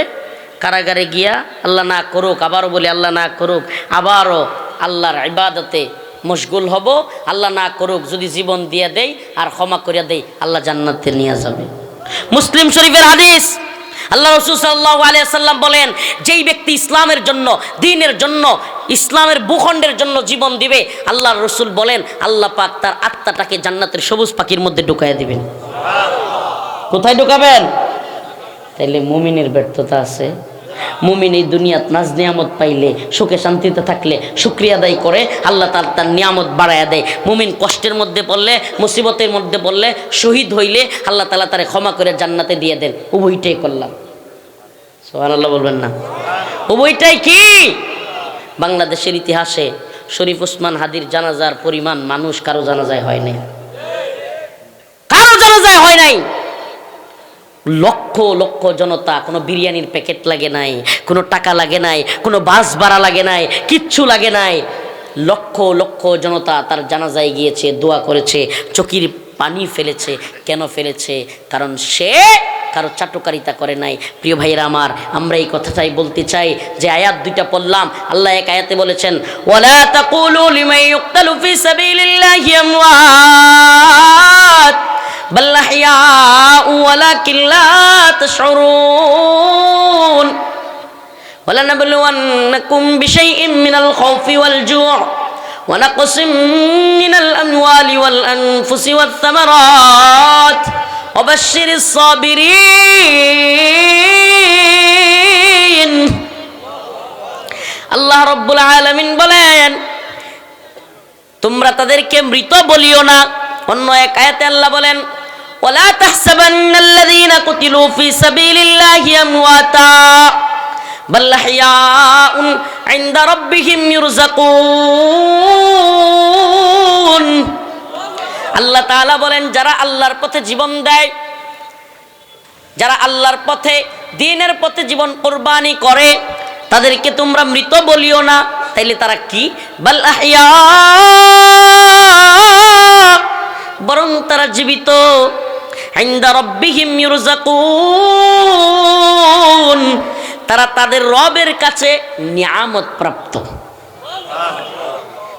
কারাগারে গিয়া, আল্লাহ না করুক, আবারও বলি আল্লাহ না করুক, আবারও আল্লাহর ইবাদতে মশগুল হব। আল্লাহ না করুক যদি জীবন দিয়ে দেই আর ক্ষমা করিয়া দেই, আল্লাহ জান্নাতে নিয়ে যাবে। মুসলিম শরীফের হাদিস, আল্লাহ রাসূল সাল্লাল্লাহু আলাইহি ওয়াসাল্লাম বলেন, যেই ব্যক্তি ইসলামের জন্য, দ্বীনের জন্য, ইসলামের ভূখণ্ডের জন্য জীবন দিবে, আল্লাহর রাসূল বলেন আল্লাহ পাক তার আত্মাটাকে জান্নাতের সবুজ পাখির মধ্যে ঢুকাইয়া দিবেন। কোথায় ঢুকাবেন? তাইলে মুমিনের ব্যর্থতা আছে। মুমিন এই দুনিয়াত নাজ নিয়ামত পাইলে, সুখে শান্তিতে থাকলে শুকরিয়া আদায় করে, আল্লাহ তার নিয়ামত বাড়াইয়া দেয়। মুমিন কষ্টের মধ্যে পড়লে, মুসিবতের মধ্যে পড়লে, শহীদ হইলে আল্লাহ তাআলা তারে ক্ষমা করে জান্নাতে দিয়ে দেন। উভয়টাই করলাম, সুবহানাল্লাহ বলবেন না? উভয়টাই কি? বাংলাদেশের ইতিহাসে শরীফ ওসমান হাদির জানাজার পরিমাণ মানুষ কারো জানাজায় হয় নাই, কারো জানাজায় হয় নাই। লক্ষ লক্ষ জনতা, কোনো বিরিয়ানির প্যাকেট লাগে নাই, কোনো টাকা লাগে নাই, কোনো বাস ভাড়া লাগে নাই, কিচ্ছু লাগে নাই। লক্ষ লক্ষ জনতা তার জানাজায় গিয়েছে, দোয়া করেছে, চোখের পানি ফেলেছে। কেন ফেলেছে? কারণ সে কারো চাটুকারিতা করে নাই। প্রিয় ভাইয়েরা আমার, আমরা এই কথাটাই বলতে চাই যে আয়াত দুইটা পড়লাম, আল্লাহ এক আয়াতে বলেছেন ওয়ালা তাকুলু লিমান ইউকতালু ফি সাবিলিল্লাহি আমওয়াত বাল আহইয়াউ ওয়ালাকিন লা তাশউরুন ওয়ালানাবলুওয়ান্নাকুম বিশাইইম মিনাল খাউফি ওয়াল জু' ونقص من الأموال والأنفس والثمرات وبشر الصابرين আল্লাহ রাব্বুল আলামিন বলেন তোমরা তাদেরকে মৃত বলিও না। অন্য এক আয়াতে আল্লাহ বলেন ওয়ালা তাহসাবান্নাল্লাযীনা কুতিলু ফি সাবিলিল্লাহি আমওয়াতা বাল আহইয়াউন ইনদা রাব্বিহিম ইরযাকুন। আল্লাহ তাআলা বলেন যারা আল্লাহর পথে জীবন দেয়, যারা আল্লাহর পথে দ্বীনের পথে জীবন কুরবানি করে, তাদেরকে তোমরা মৃত বলিও না। তাইলে তারা কি? বাল আহইয়া, বরং তারা জীবিত। ইনদা রাব্বিহিম ইরযাকুন, তারা তাদের রবের কাছে নিয়ামত প্রাপ্ত।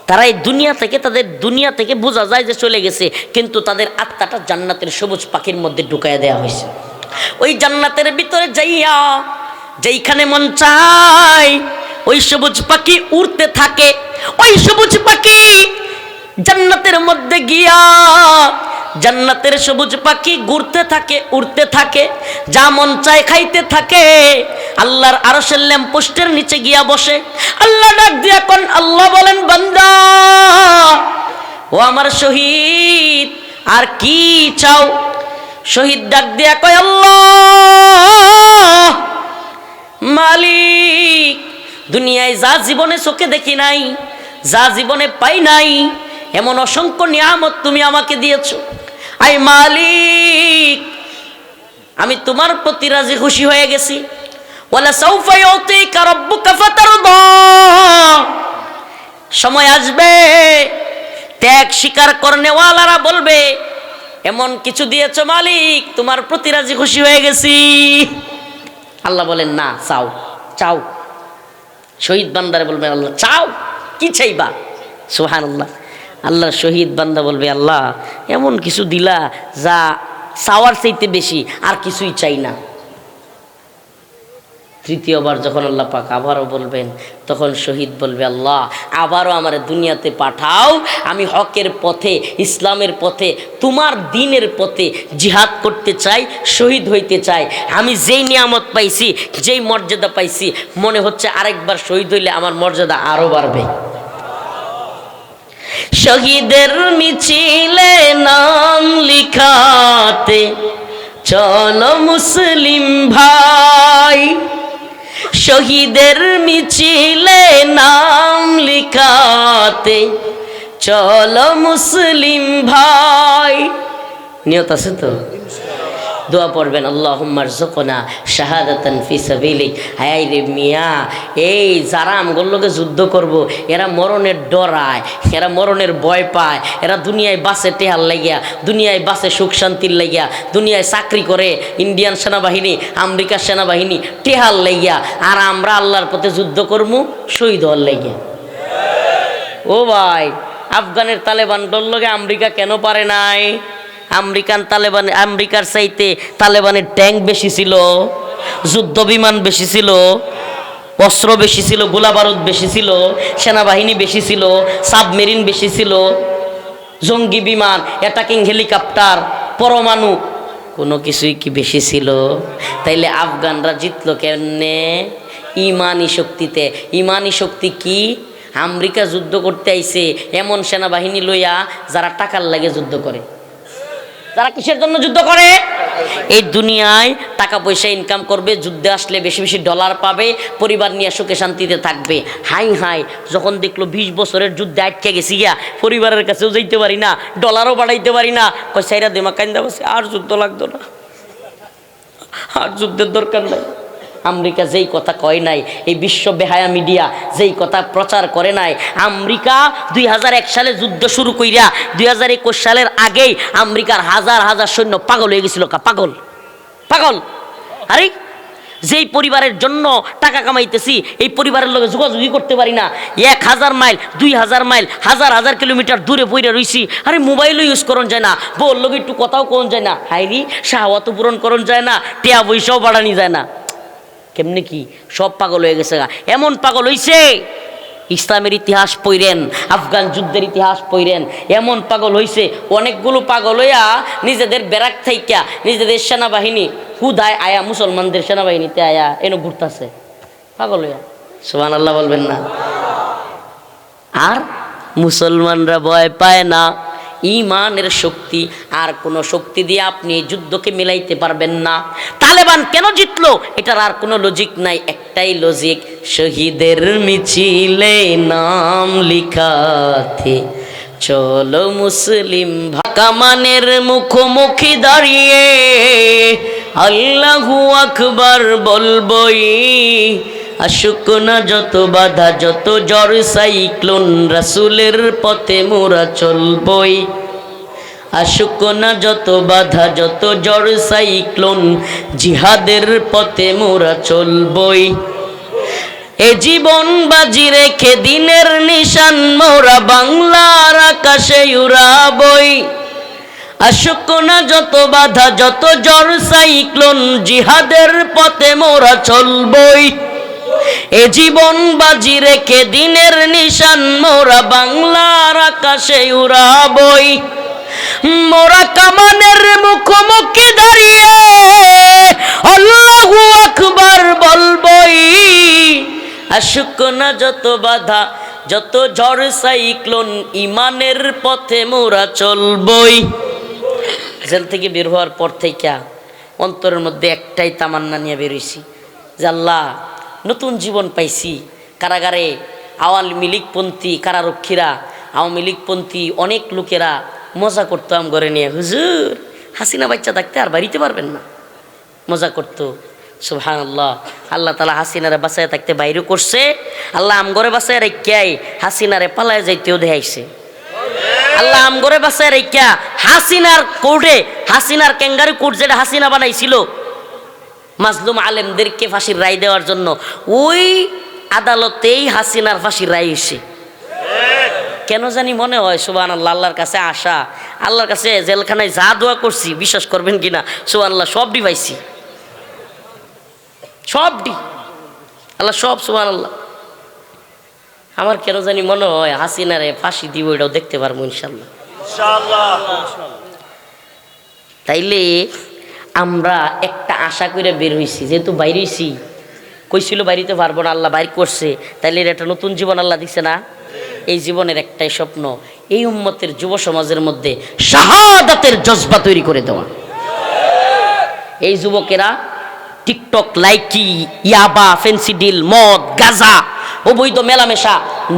তারা এই দুনিয়া থেকে, তাদের দুনিয়া থেকে বোঝা যায় যে চলে গেছে, কিন্তু তাদের আত্মাটা জান্নাতের সবুজ পাখির মধ্যে ঢুকাইয়া দেওয়া হয়েছে। ওই জান্নাতের ভিতরে যাইয়া যেইখানে মন চায় ওই সবুজ পাখি উড়তে থাকে। ওই সবুজ পাখি জান্নাতের মধ্যে গিয়া জান্নাতের সবুজ পাখি ঘুরতে থাকে, উড়তে থাকে, যা মন চায় খাইতে থাকে। আল্লাহর আরশের ল্যাম্পপোস্টের নিচে গিয়া বসে। আল্লাহ ডাক দিয়া কোন, আল্লাহ বলেন বান্দা ও আমার শহীদ আর কি চাও? শহীদ ডাক দিয়া কয় আল্লাহ মালিক, দুনিয়ায় যা জীবনে চোখে দেখি নাই, যা জীবনে পাই নাই, এমন অসংখ্য নিয়ামত তুমি আমাকে দিয়েছো। আই মালিক, আমি তোমার প্রতি রাজি খুশি হয়ে গেছি। ওয়ালা সাউফা ইউতিকা রাব্বুকা ফাতারদা, সময় আসবে ত্যাগ স্বীকার করনেওয়ালারা বলবে এমন কিছু দিয়েছো মালিক, তোমার প্রতি রাজি খুশি হয়ে গেছি। আল্লাহ বলেন না, চাও চাও। শহীদ বান্দারে বলবেন আল্লাহ চাও, কি চাইবা? সুবহানাল্লাহ। আল্লাহর শহীদ বান্দা বলবে আল্লাহ এমন কিছু দিলা যা চাওয়ার চাইতে বেশি, আর কিছুই চাই না। তৃতীয়বার যখন আল্লাহ পাক আবারও বলবেন, তখন শহীদ বলবে আল্লাহ আবারও আমার দুনিয়াতে পাঠাও, আমি হকের পথে, ইসলামের পথে, তোমার দ্বীনের পথে জিহাদ করতে চাই, শহীদ হইতে চাই। আমি যেই নিয়ামত পাইছি, যেই মর্যাদা পাইছি, মনে হচ্ছে আরেকবার শহীদ হইলে আমার মর্যাদা আরো বাড়বে। শহীদের মিছিলে নাম লিখাতে চলো মুসলিম ভাই, শহীদের মিছিলে নাম লিখাতে চলো মুসলিম ভাই। নিয়ত আছে তো? দোয়া পড়বেন আল্লাহুম্মা রযুকনা শাহাদাতান ফি সাবিলিক। হায় রে মিয়া, এই যারা আমগুলোকে যুদ্ধ করব, এরা মরণের ডরায়, এরা মরণের ভয় পায়, এরা দুনিয়ায় বাসে টেহার লাগিয়া, দুনিয়ায় বাসে সুখ শান্তির লাগিয়া, দুনিয়ায় চাকরি করে ইন্ডিয়ান সেনাবাহিনী, আমেরিকার সেনাবাহিনী টেহার লাগিয়া, আর আমরা আল্লাহর পথে যুদ্ধ করবো শহীদ হওয়ার লাগিয়া। ও ভাই, আফগানের তালেবান ডরলগে আমেরিকা কেন পারে নাই? আমেরিকার চাইতে তালেবানের ট্যাঙ্ক বেশি ছিল, যুদ্ধ বিমান বেশি ছিল, অস্ত্র বেশি ছিল, গোলা বারুদ বেশি ছিল, সেনাবাহিনী বেশি ছিল, সাবমেরিন বেশি ছিল, জঙ্গি বিমান, অ্যাটাকিং হেলিকপ্টার, পরমাণু, কোনো কিছুই কি বেশি ছিল? তাইলে আফগানরা জিতলো কেমনে? ইমানি শক্তিতে। ইমানি শক্তি কি? আমেরিকা যুদ্ধ করতে আইছে এমন সেনাবাহিনী লইয়া যারা টাকার লাগে যুদ্ধ করে, তারা কিসের জন্য যুদ্ধ করে? এই দুনিয়ায় টাকা পয়সা ইনকাম করবে, যুদ্ধে আসলে বেশি বেশি ডলার পাবে, পরিবার নিয়ে সুখে শান্তিতে থাকবে। হাই হাই, যখন দেখলো 20 বছরের যুদ্ধে আটকে গেছি গিয়া, পরিবারের কাছেও যাইতে পারি না, ডলারও বাড়াইতে পারি না, কয়সাইরা দেমা কান্দা বসে, আর যুদ্ধ লাগতো না, আর যুদ্ধের দরকার নাই। আমেরিকা যেই কথা কয় নাই, এই বিশ্ব বেহায়া মিডিয়া যেই কথা প্রচার করে নাই, আমেরিকা 2001 সালে যুদ্ধ শুরু কইরা 2021 সালের আগেই আমেরিকার হাজার হাজার সৈন্য পাগল হয়ে গেছিল। পাগল পাগল। আরে যেই পরিবারের জন্য টাকা কামাইতেছি, এই পরিবারের লোকে যোগাযোগই করতে পারি না, 1000 মাইল 2000 মাইল হাজার হাজার কিলোমিটার দূরে পইরা রইছি। আরে মোবাইলও ইউজ করন যায় না, বল লোক একটু কথাও কোন যায় না, হাইরি শাহওয়াত পূরণ করন যায় না, টিয়া পয়সাও বাড়ানি যায় না। কেমনে কি সব পাগল হয়ে গেছে। এমন পাগল হইছে, ইসলামের ইতিহাস পড়েন, আফগান যুদ্ধের ইতিহাস পড়েন, এমন পাগল হইছে। অনেকগুলো পাগল হইয়া নিজেদের ব্যারাক থাইকা নিজেদের সেনাবাহিনী হুদায় আয়া মুসলমানদের সেনাবাহিনীতে আয়া এনে ঘুরতেছে পাগল হইয়া। সুবহানাল্লাহ বলবেন না? আর মুসলমানরা ভয় পায় না। ইমানের শক্তি, আর কোনো শক্তি দিয়ে আপনি এই যুদ্ধকে মিলাইতে পারবেন না। তালেবান কেন জিতলো এটার আর কোনো লজিক নাই, একটাই লজিক, শহীদের মিছিলে নাম লিখাতে চলো মুসলিম। কামানের মুখোমুখি দাঁড়িয়ে আল্লাহু আকবার বলবই, আসুক না যত বাধা যত ঝড় সাইক্লোন, রাসূলের পথে মোরা চলবই। আসুক না যত বাধা যত ঝড় সাইক্লোন, জিহাদের পথে মোরা চলবই। এ জীবন বাজি রেখে দিনের নিশান মোরা বাংলার আকাশে উড়াবই। আসুক না যত বাধা যত ঝড় সাইক্লোন, জিহাদের পথে মোরা চলবই। এ জীবন বাজি রেখে দিনের নিশান মোরা বাংলার আকাশে উড়াবই। মোরা কামানের মুখোমুখি দাঁড়িয়ে আল্লাহু আকবার বলবই। আসুক না যত বাধা যত ঝড় সাইক্লোন, ইমানের পথে মোরা চলবই। জেল থেকে বের হওয়ার পর থেকে অন্তরের মধ্যে একটাই তামান্না নিয়ে বেরোইছি যে আল্লাহ, নতুন জীবন পাইছি। কারাগারে আওয়ামী লীগপন্থী কারারক্ষীরা, আওয়ামী লীগপন্থী অনেক লোকেরা মজা করতো আম ঘরে নিয়ে, হুজুর হাসিনা বাচ্চা থাকতে আর বাড়িতে পারবেন না, মজা করতো। সুবহানাল্লাহ, আল্লাহ তাআলা হাসিনারে বাঁচায় থাকতে বাইরে করছে। আল্লাহ আম ঘরে বাঁচায় রেখে হাসিনারে পালায় যাইতেও দেখাইছে। আল্লাহ আম ঘরে বাঁচায় রেখে হাসিনার কোর্টে, হাসিনার ক্যাঙ্গারু কোর্ট যেটা হাসিনা বানাইছিল মাজলুম আলেমদেরকে ফাঁসির রায় দেওয়ার জন্য, ওই আদালতেই হাসিনার ফাঁসির রায় এসে। কেন জানি মনে হয় সুবহানাল্লাহ, আল্লাহর কাছে আশা, আল্লাহর কাছে জেলখানায় যা দোয়া করছি বিশ্বাস করবেন কিনা, সুবহানাল্লাহ সবটি পাইছি, সবটি আল্লাহ সব। সুবহানাল্লাহ, আমার কেন জানি মনে হয় হাসিনারে ফাঁসি দিব, এটাও দেখতে পারবো ইনশাল্লাহ। তাইলে আমরা একটা আশা করে বের হইছি, যেহেতু বাইরেছি, কইছিল বাইরিতে পারবো না, আল্লাহ বাইর করছে, তাইলে একটা নতুন জীবন আল্লাহ দিচ্ছে না। এই জীবনের একটাই স্বপ্ন, এই উম্মতের যুব সমাজের মধ্যে শাহাদাতের জজবা তৈরি করে দেওয়া। এই যুবকেরা টিকটক, লাইকি, ইয়াবা, ফেন্সিডিল, মদ, গাঁজা, অবৈধ মেলামেশা,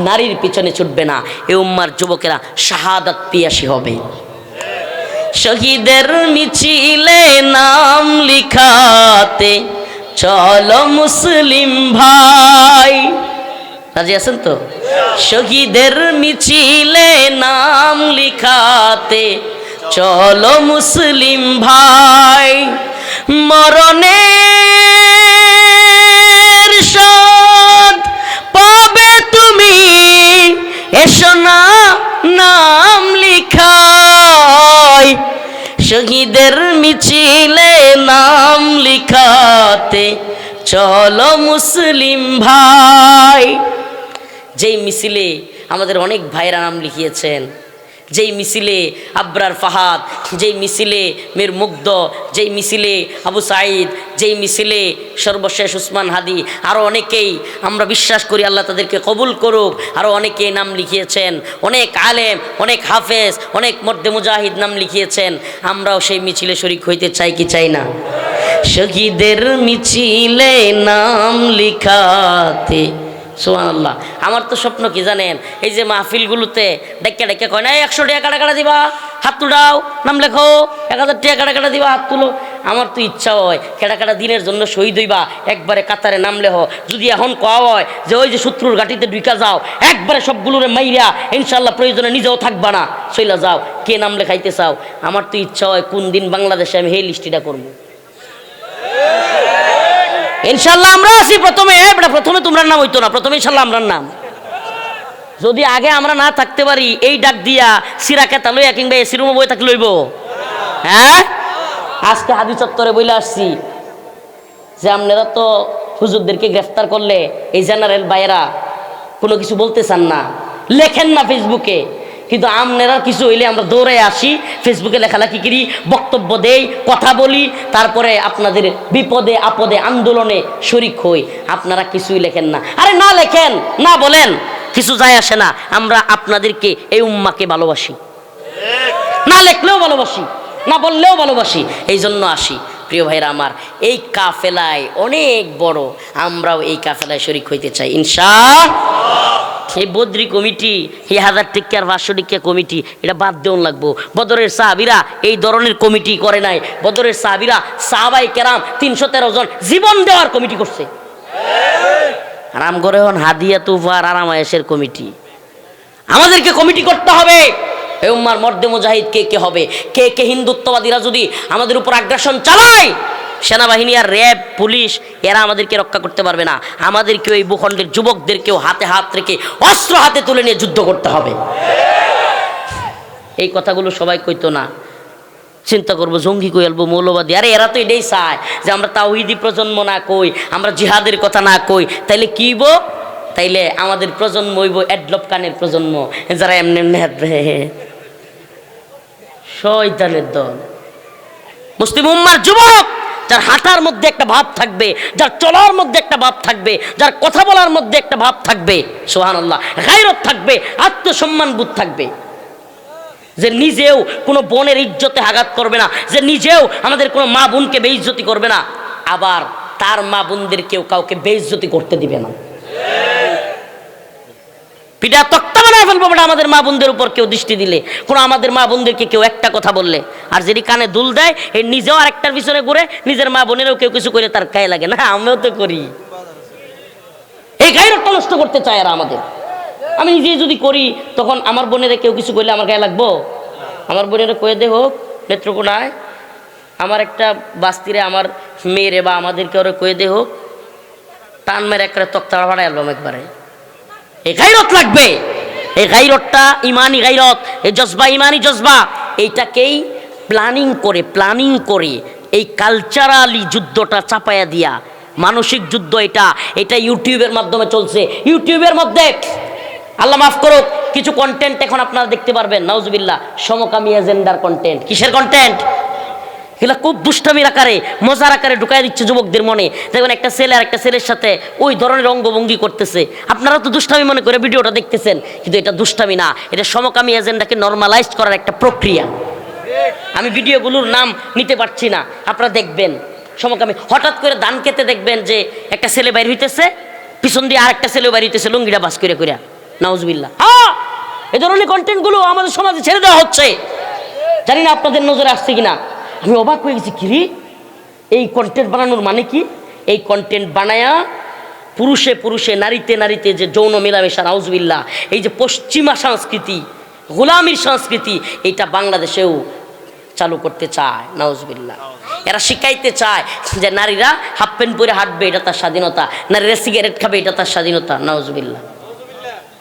নারীর পিছনে ছুটবে না। এই উম্মার যুবকেরা শাহাদাত পিয়াসী হবে। শহীদের মিছিলে নাম লিখাতে চলো মুসলিম ভাই, রাজি আছেন তো? শহীদের মিছিলে নাম লিখাতে চলো মুসলিম ভাই, মরণের স্বাদ পাবে তুমি, এসো না নাম লিখাই। শহীদের মিছিলে নাম লিখাতে চলো মুসলিম ভাই। যেই মিছিলে আমাদের অনেক ভাইরা নাম লিখিয়েছেন, যেই মিছিলে আবরার ফাহাদ, যেই মিছিলে মীর মুগ্ধ, যেই মিছিলে আবু সাঈদ, যেই মিছিলে সর্বশেষ উসমান হাদি, আরও অনেকেই আমরা বিশ্বাস করি আল্লাহ তাদেরকে কবুল করুক, আরও অনেকেই নাম লিখিয়েছেন, অনেক আলেম, অনেক হাফেজ, অনেক মর্দে মুজাহিদ নাম লিখিয়েছেন। আমরাও সেই মিছিলে শরিক হইতে চাই কি চাই না? শহীদের মিছিলে নাম লিখাতে, সুবহানাল্লাহ। আমার তো স্বপ্ন কি জানেন, এই যে মাহফিলগুলোতে ডেকে ডেকে কয় না 100 টাকা কাটা দিবা, হাত তুলাও, নাম লেখো, 1000 টাকা কাটা দিবা, হাত তুলো। আমার তো ইচ্ছা হয় কাটা দিনের জন্য শহীদ হইবা, একবারে কাতারে নাম লেখো। যদি এখন কোয়া হয় যে ওই যে শত্রুর ঘাটিতে ঢুকা যাও, একবারে সবগুলোরে মাইরা ইনশাল্লাহ প্রয়োজনে নিজেও থাকবা না, চইলা যাও, কে নাম লেখাইতে চাও? আমার তো ইচ্ছা হয় কোন দিন বাংলাদেশে আমি এই লিস্টিটা করবো। ইনশাল্লাহ আমরা আছি প্রথমে, প্রথমে তোমরা নাম হইতো না, প্রথমে ইনশাল্লাহ আমরা নাম। যদি আগে আমরা না থাকতে পারি, এই ডাক দিয়া সিরা কেতা লইয়া কিংবা এসি রুমে বই থাকলে লইব? হ্যাঁ, আজকে হাদি চত্বরে বইলে আসছি যে আপনারা তো হুজুরদেরকে গ্রেফতার করলে এই জেনারেল ভাইয়েরা কোনো কিছু বলতে চান না, লেখেন না ফেসবুকে, কিন্তু আপনারা কিছু হইলে আমরা দৌড়ে আসি, ফেসবুকে লেখালেখি করি, বক্তব্য দেই, কথা বলি, তারপরে আপনাদের বিপদে আপদে আন্দোলনে শরিক হই। আপনারা কিছুই লেখেন না। আরে না লেখেন, না বলেন, কিছু যায় আসে না। আমরা আপনাদেরকে, এই উম্মাকে ভালোবাসি, না লেখলেও ভালোবাসি, না বললেও ভালোবাসি, এই জন্য আসি। প্রিয় ভাইরা আমার, এই কাফেলায় অনেক বড়, আমরাও এই কাফেলায় শরিক হইতে চাই ইনশাআল্লাহ। এই বদ্রি কমিটি, এই 1000 টাকা আর 500 টাকা কমিটি, এটা বাদ দেওয়া লাগবো। বদরের সাহাবীরা এই ধরনের কমিটি করে নাই। বদরের সাহাবীরা, সাহাবায়ে কেরাম 313 জন জীবন দেওয়ার কমিটি করছে। আরাম করে হন হাদিয়া তুফার আরামায়েশের কমিটি। আমাদেরকে কমিটি করতে হবে। এই উম্মার মর্দে মুজাহিদ কে কে হবে? কে কে হিন্দুত্ববাদীরা যদি আমাদের উপর আগ্রাসন চালায়, সেনাবাহিনী আর র্যাব পুলিশ এরা আমাদেরকে রক্ষা করতে পারবে না। আমাদেরকেও এই ভূখণ্ডের যুবকদেরকেও হাতে হাত রেখে অস্ত্র হাতে তুলে নিয়ে যুদ্ধ করতে হবে। এই কথাগুলো সবাই কইতো না। চিন্তা করবো জঙ্গি কই আলবো, মৌলবাদী, আরে এরা তো এটাই চায় যে আমরা তাওহীদি প্রজন্ম না কই, আমরা জিহাদের কথা না কই, তাইলে কি হইব? তাইলে আমাদের প্রজন্ম হইব অ্যাডলফ খানের প্রজন্ম, যারা এমনি এমনি হাঁটবে, শয়তানের দল। মুসলিম উম্মার যুবক যার হাঁটার মধ্যে একটা ভাব থাকবে, যার চলার মধ্যে একটা ভাব থাকবে, যার কথা বলার মধ্যে একটা ভাব থাকবে, সুবহানাল্লাহ, গায়রত থাকবে, আত্মসম্মান বোধ থাকবে, যে নিজেও কোনো বোনের ইজ্জতে আঘাত করবে না, যে নিজেও আমাদের কোনো মা বোনকে বেইজ্জতি করবে না, আবার তার মা বোনদের কেউ কাউকে বেইজ্জতি করতে দিবে না। পিঠা তক্তা বানায় ফেলবো বেটা আমাদের মা বোনদের উপর কেউ দৃষ্টি দিলে, কোনো আমাদের মা বোনদেরকে কেউ একটা কথা বললে। আর যদি কানে দুল দেয়, এই নিজেও আরেকটার পিছনে ঘুরে, নিজের মা বোনেরও কেউ কিছু করে তার গায়ে লাগে না। আমিও তো করি, এই গায়রতটা নষ্ট করতে চায় এরা আমাদের। আমি নিজে যদি করি, তখন আমার বোনেরা কেউ কিছু করলে আমার গায়ে লাগবো? আমার বোনেরা কয়ে দে হোক নেত্রকোনায়, আমার একটা বাস্তিরে আমার মেয়েরে বা আমাদেরকে ওরা কয়ে দে হোক, টান মেরে একটা তক্তা ভাড়ায় আলবাম একবারে। এই গায়রত লাগবে, এই গায়রতটা ইমানি গায়রত, এই জজবা ইমানি জজবা, এইটাকেই প্ল্যানিং করে এই কালচারালি যুদ্ধটা চাপায়া দিয়া, মানসিক যুদ্ধ এটা ইউটিউবের মাধ্যমে চলছে। ইউটিউবের মধ্যে আল্লাহ মাফ করুক, কিছু কন্টেন্ট এখন আপনারা দেখতে পারবেন, নাউজুবিল্লাহ, সমকামী এজেন্ডার কন্টেন্ট। কিসের কন্টেন্ট? এগুলো খুব দুষ্টামির আকারে, মজার আকারে ঢুকাই দিচ্ছে যুবকদের মনে। দেখবেন একটা ছেলে আর একটা ছেলের সাথে ওই ধরনের অঙ্গভঙ্গি করতেছে, আপনারা তো দুষ্টামি মনে করে ভিডিওটা দেখতেছেন, কিন্তু এটা দুষ্টামি না, এটা সমকামী এজেন্ডাকে নর্মালাইজ করার একটা প্রক্রিয়া। আমি ভিডিওগুলোর নাম নিতে পারছি না, আপনারা দেখবেন সমকামী। হঠাৎ করে ধান খেতে দেখবেন যে একটা ছেলে বাইর হইতেছে, পিছন দিয়ে আরেকটা ছেলে বাইর হইতেছে লুঙ্গিটা বাস করে করে, নাউজুবিল্লাহ। হ্যাঁ, এই ধরনের কন্টেন্টগুলো আমাদের সমাজে ছেড়ে দেওয়া হচ্ছে। জানি না আপনাদের নজরে আসছে কিনা। আমি অবাক হয়ে গেছি, কিরি এই কন্টেন্ট বানানোর মানে কি? এই কন্টেন্ট বানায়া পুরুষে পুরুষে, নারীতে নারীতে যে যৌন মেলামেশা, নাউজুবিল্লাহ, এই যে পশ্চিমা সংস্কৃতি, গোলামীর সংস্কৃতি, এইটা বাংলাদেশেও চালু করতে চায়, নাউজুবিল্লাহ। এরা শিখাইতে চায় যে নারীরা হাফ প্যান্ট পরে হাঁটবে, এটা তার স্বাধীনতা, নারীরা সিগারেট খাবে, এটা তার স্বাধীনতা, নাউজুবিল্লাহ।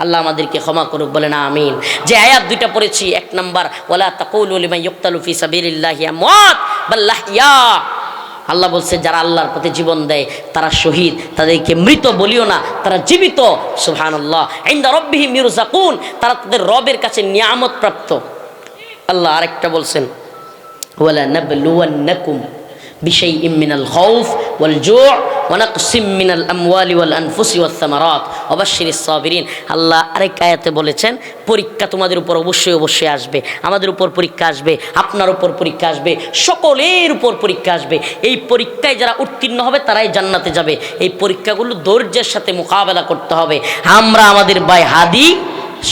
আল্লাহ আমাদেরকে ক্ষমা করুক, বলেন আমিন। যে আয়াত দুইটা পড়েছি, এক নাম্বার ওয়ালা তাকুলু লিমান ইউকতালু ফি সাবিলিল্লাহি আমওয়াত বাল আহইয়া, আল্লাহ বলছে যারা আল্লাহর পথে জীবন দেয় তারা শহীদ, তাদেরকে মৃত বলিও না, তারা জীবিত। সুবহানাল্লাহ। ইনদা রাব্বিহিম ইরযাকুন, তারা তাদের রবের কাছে নিয়ামত প্রাপ্ত। আল্লাহ আরেকটা বলছেন, ওয়ালা নাবলুওয়ান্নাকুম বিশাইইম মিনাল খাউফ ওয়াল জু' ওয়া নাকসিম মিনাল আমওয়ালি ওয়াল আনফুসি ওয়াস সামারাত ওয়া বাশশিরিস সাবিরিন। আল্লাহ আরেক আয়াতে বলেছেন, পরীক্ষা তোমাদের উপর অবশ্যই অবশ্যই আসবে, আমাদের উপর পরীক্ষা আসবে, আপনার উপর পরীক্ষা আসবে, সকলের উপর পরীক্ষা আসবে। এই পরীক্ষায় যারা উত্তীর্ণ হবে তারাই জান্নাতে যাবে। এই পরীক্ষাগুলো ধৈর্যের সাথে মোকাবেলা করতে হবে। আমরা আমাদের ভাই হাদি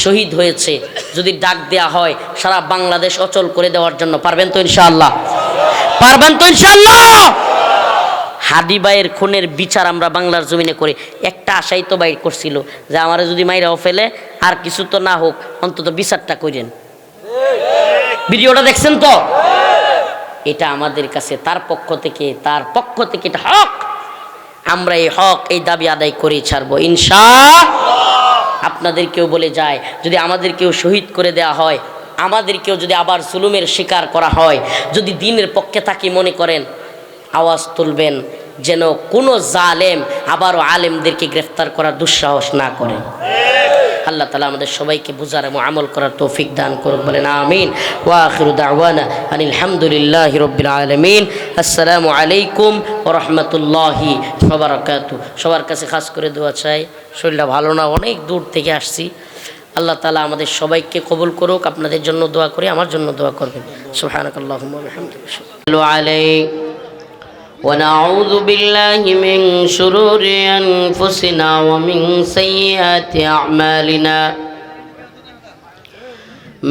শহীদ হয়েছে, যদি ডাক দেয়া হয় সারা বাংলাদেশ অচল করে দেওয়ার জন্য পারবেন তো ইনশাআল্লাহ? পারবেন তো ইনশাআল্লাহ? হাদি ভাইয়ের খুনের বিচার আমরা বাংলার জমিনে করে একটা আশাই তো বাইর করছিল যে আমারে যদি মাইরাও ফেলে আর কিছু তো না হোক, অন্তত বিচারটা করেন। ভিডিওটা দেখছেন তো? এটা আমাদের কাছে তার পক্ষ থেকে এটা হক। আমরা এই হক, এই দাবি আদায় করে ছাড়বো ইনশাআল্লাহ। আপনাদেরকেও বলে যায়, যদি আমাদেরকেও শহীদ করে দেয়া হয়, আমাদেরকেও যদি আবার জুলুমের শিকার করা হয়, যদি দ্বীনের পক্ষে থাকি মনে করেন, আওয়াজ তুলবেন যেন কোনো জালেম আবারও আলেমদেরকে গ্রেফতার করার দুঃসাহস না করে। আল্লাহ তাআলা আমাদের সবাইকে বুঝার এবং আমল করার তৌফিক দান করুক, বলেন আমিন। ওয়া আখিরু দাওয়ানা আনিল হামদুলিল্লাহি রাব্বিল আলামিন। আসসালামু আলাইকুম ওয়া রাহমাতুল্লাহি ওয়া বারাকাতুহু। সবার কাছে খাস করে দোয়া চাই, শরীরটা ভালো না, অনেক দূর থেকে আসছি। আল্লাহ তাআলা আমাদের সবাইকে কবুল করুক। আপনাদের জন্য দোয়া করি, আমার জন্য দোয়া করবেন। সুবহানাকাল্লাহুম্মা ওয়া বিহামদিকা সাল্লু আলাইহি ونعوذ بالله من شرور أنفسنا ومن سيئات أعمالنا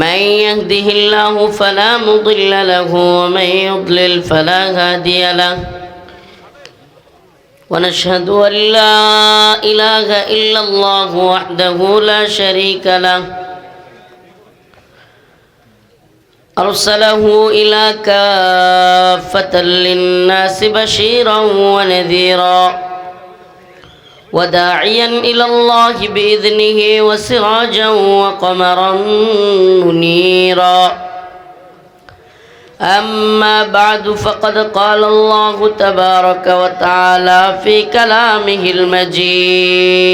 من يهده الله فلا مضل له ومن يضلل فلا هادي له ونشهد أن لا إله إلا الله وحده لا شريك له أرسله إلى كافة للناس بشيرا ونذيرا وداعيا إلى الله بإذنه وسراجا وقمرا منيرا أما بعد فقد قال الله تبارك وتعالى في كلامه المجيد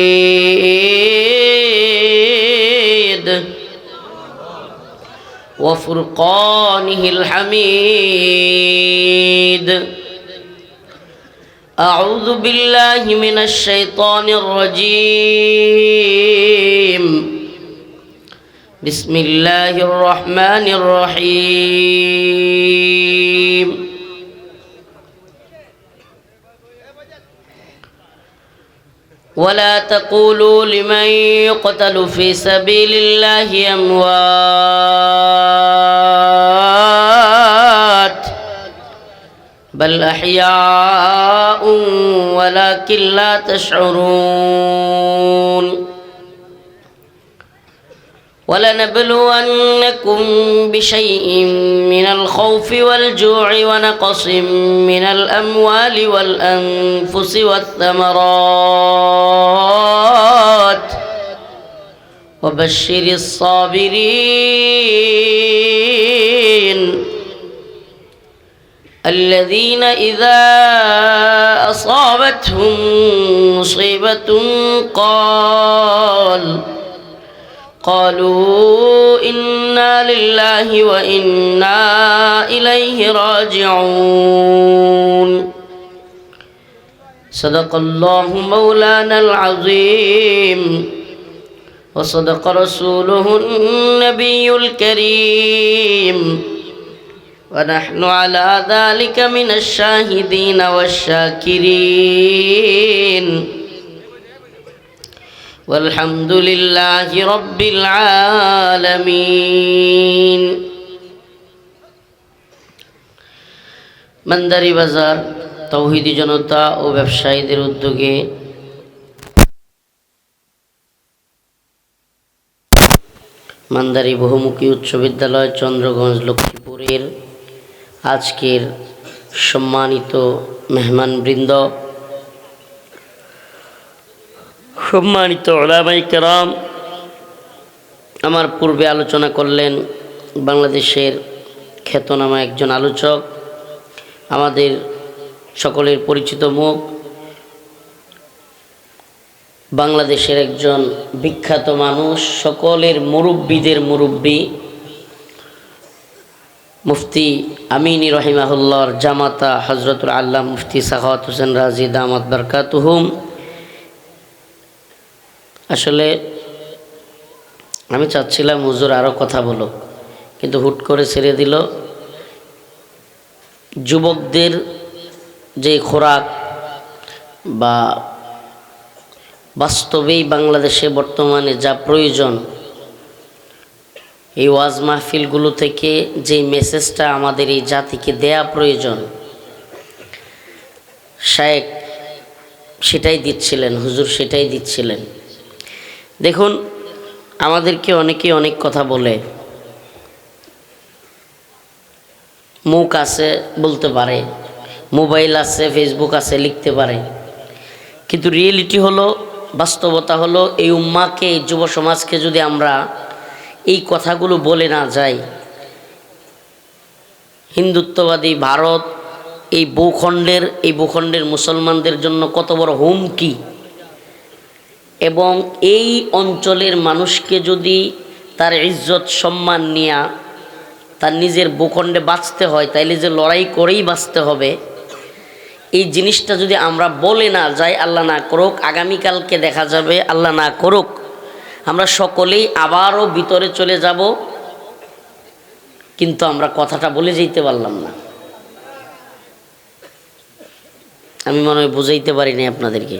وفرقانه الحميد أعوذ بالله من الشيطان الرجيم بسم الله الرحمن الرحيم ولا تقولوا لمن يقتل في سبيل الله أموات بل أحياء ولكن لا تشعرون ولنبلونكم بشيء من الخوف والجوع ونقص من الأموال والأنفس والثمرات وبشر الصابرين الذين إذا أصابتهم مصيبة قالوا إنا لله وإنا إليه راجعون صدق الله مولانا العظيم وصدق رسوله النبي الكريم ونحن على ذلك من الشاهدين والشاكرين والحمد لله رب العالمين মান্দারি বাজার তৌহিদি জনতা ও ব্যবসায়ীদের উদ্যোগে মান্দারি বহুমুখী উচ্চ বিদ্যালয় চন্দ্রগঞ্জ লক্ষ্মীপুরের আজকের সম্মানিত মেহমানবৃন্দ, সম্মানিত উলামায়ে কেরাম, আমার পূর্বে আলোচনা করলেন বাংলাদেশের খ্যাতনামা একজন আলোচক, আমাদের সকলের পরিচিত মুখ, বাংলাদেশের একজন বিখ্যাত মানুষ, সকলের মুরব্বীদের মুরব্বী মুফতি আমিনী রহিমাহুল্লাহর জামাতা হজরতুল আল্লাহ মুফতি সাখাওয়াত হোসেন রাজি দামাত বারকাতুহুম। আসলে আমি চাচ্ছিলাম হুজুর আরও কথা বলো, কিন্তু হুট করে ছেড়ে দিল। যুবকদের যে খোরাক বা বাস্তবেই বাংলাদেশে বর্তমানে যা প্রয়োজন, এই ওয়াজ মাহফিলগুলো থেকে যে মেসেজটা আমাদের এই জাতিকে দেয়া প্রয়োজন, শায়েখ সেটাই দিচ্ছিলেন, হুজুর সেটাই দিচ্ছিলেন। দেখুন, আমাদেরকে অনেকে অনেক কথা বলে, মুখ আছে বলতে পারে, মোবাইল আছে, ফেসবুক আছে, লিখতে পারে, কিন্তু রিয়েলিটি হলো, বাস্তবতা হলো, এই উম্মাকে, এই যুব সমাজকে যদি আমরা এই কথাগুলো বলে না যাই, হিন্দুত্ববাদী ভারত এই ভূখণ্ডের মুসলমানদের জন্য কত বড় হুমকি, এবং এই অঞ্চলের মানুষকে যদি তার ইজ্জত সম্মান নিয়ে তার নিজের ভূখণ্ডে বাঁচতে হয়, তাইলে যে লড়াই করেই বাঁচতে হবে, এই জিনিসটা যদি আমরা বলে না যাই, আল্লাহ না করুক আগামীকালকে দেখা যাবে, আল্লাহ না করুক আমরা সকলেই আবারও ভিতরে চলে যাব, কিন্তু আমরা কথাটা বলে যেতে পারলাম না। আমি মনে হয় বুঝাইতে পারিনি আপনাদেরকে।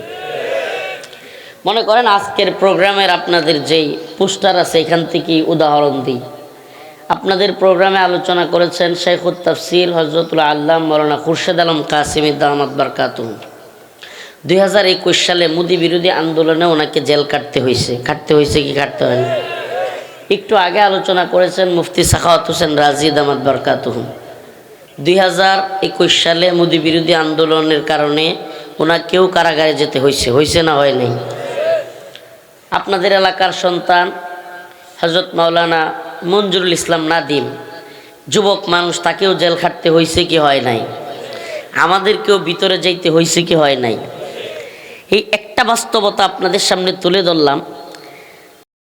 মনে করেন আজকের প্রোগ্রামের আপনাদের যেই পোস্টার আছে, এখান থেকেই উদাহরণ দিই। আপনাদের প্রোগ্রামে আলোচনা করেছেন শেখুত তাফসির হজরতুল আল্লাহ মৌলানা খুরশেদ আলম কাসিমি দামাত বারকাতুহু। 2021 সালে মোদি বিরোধী আন্দোলনে ওনাকে জেল কাটতে হয়েছে কি কাটতে হয়নি? একটু আগে আলোচনা করেছেন মুফতি সাখাওয়াত হোসেন রাজি দামাত বারকাতুহু। 2021 সালে মোদি বিরোধী আন্দোলনের কারণে ওনাকেও কারাগারে যেতে হয়েছে না হয় নাই? আপনাদের এলাকার সন্তান হজরত মাওলানা মঞ্জুরুল ইসলাম নাদিম, যুবক মানুষ, তাকেও জেল খাটতে হয়েছে কি হয় নাই? আমাদেরকেও ভিতরে যাইতে হয়েছে কি হয় নাই? এই একটা বাস্তবতা আপনাদের সামনে তুলে ধরলাম।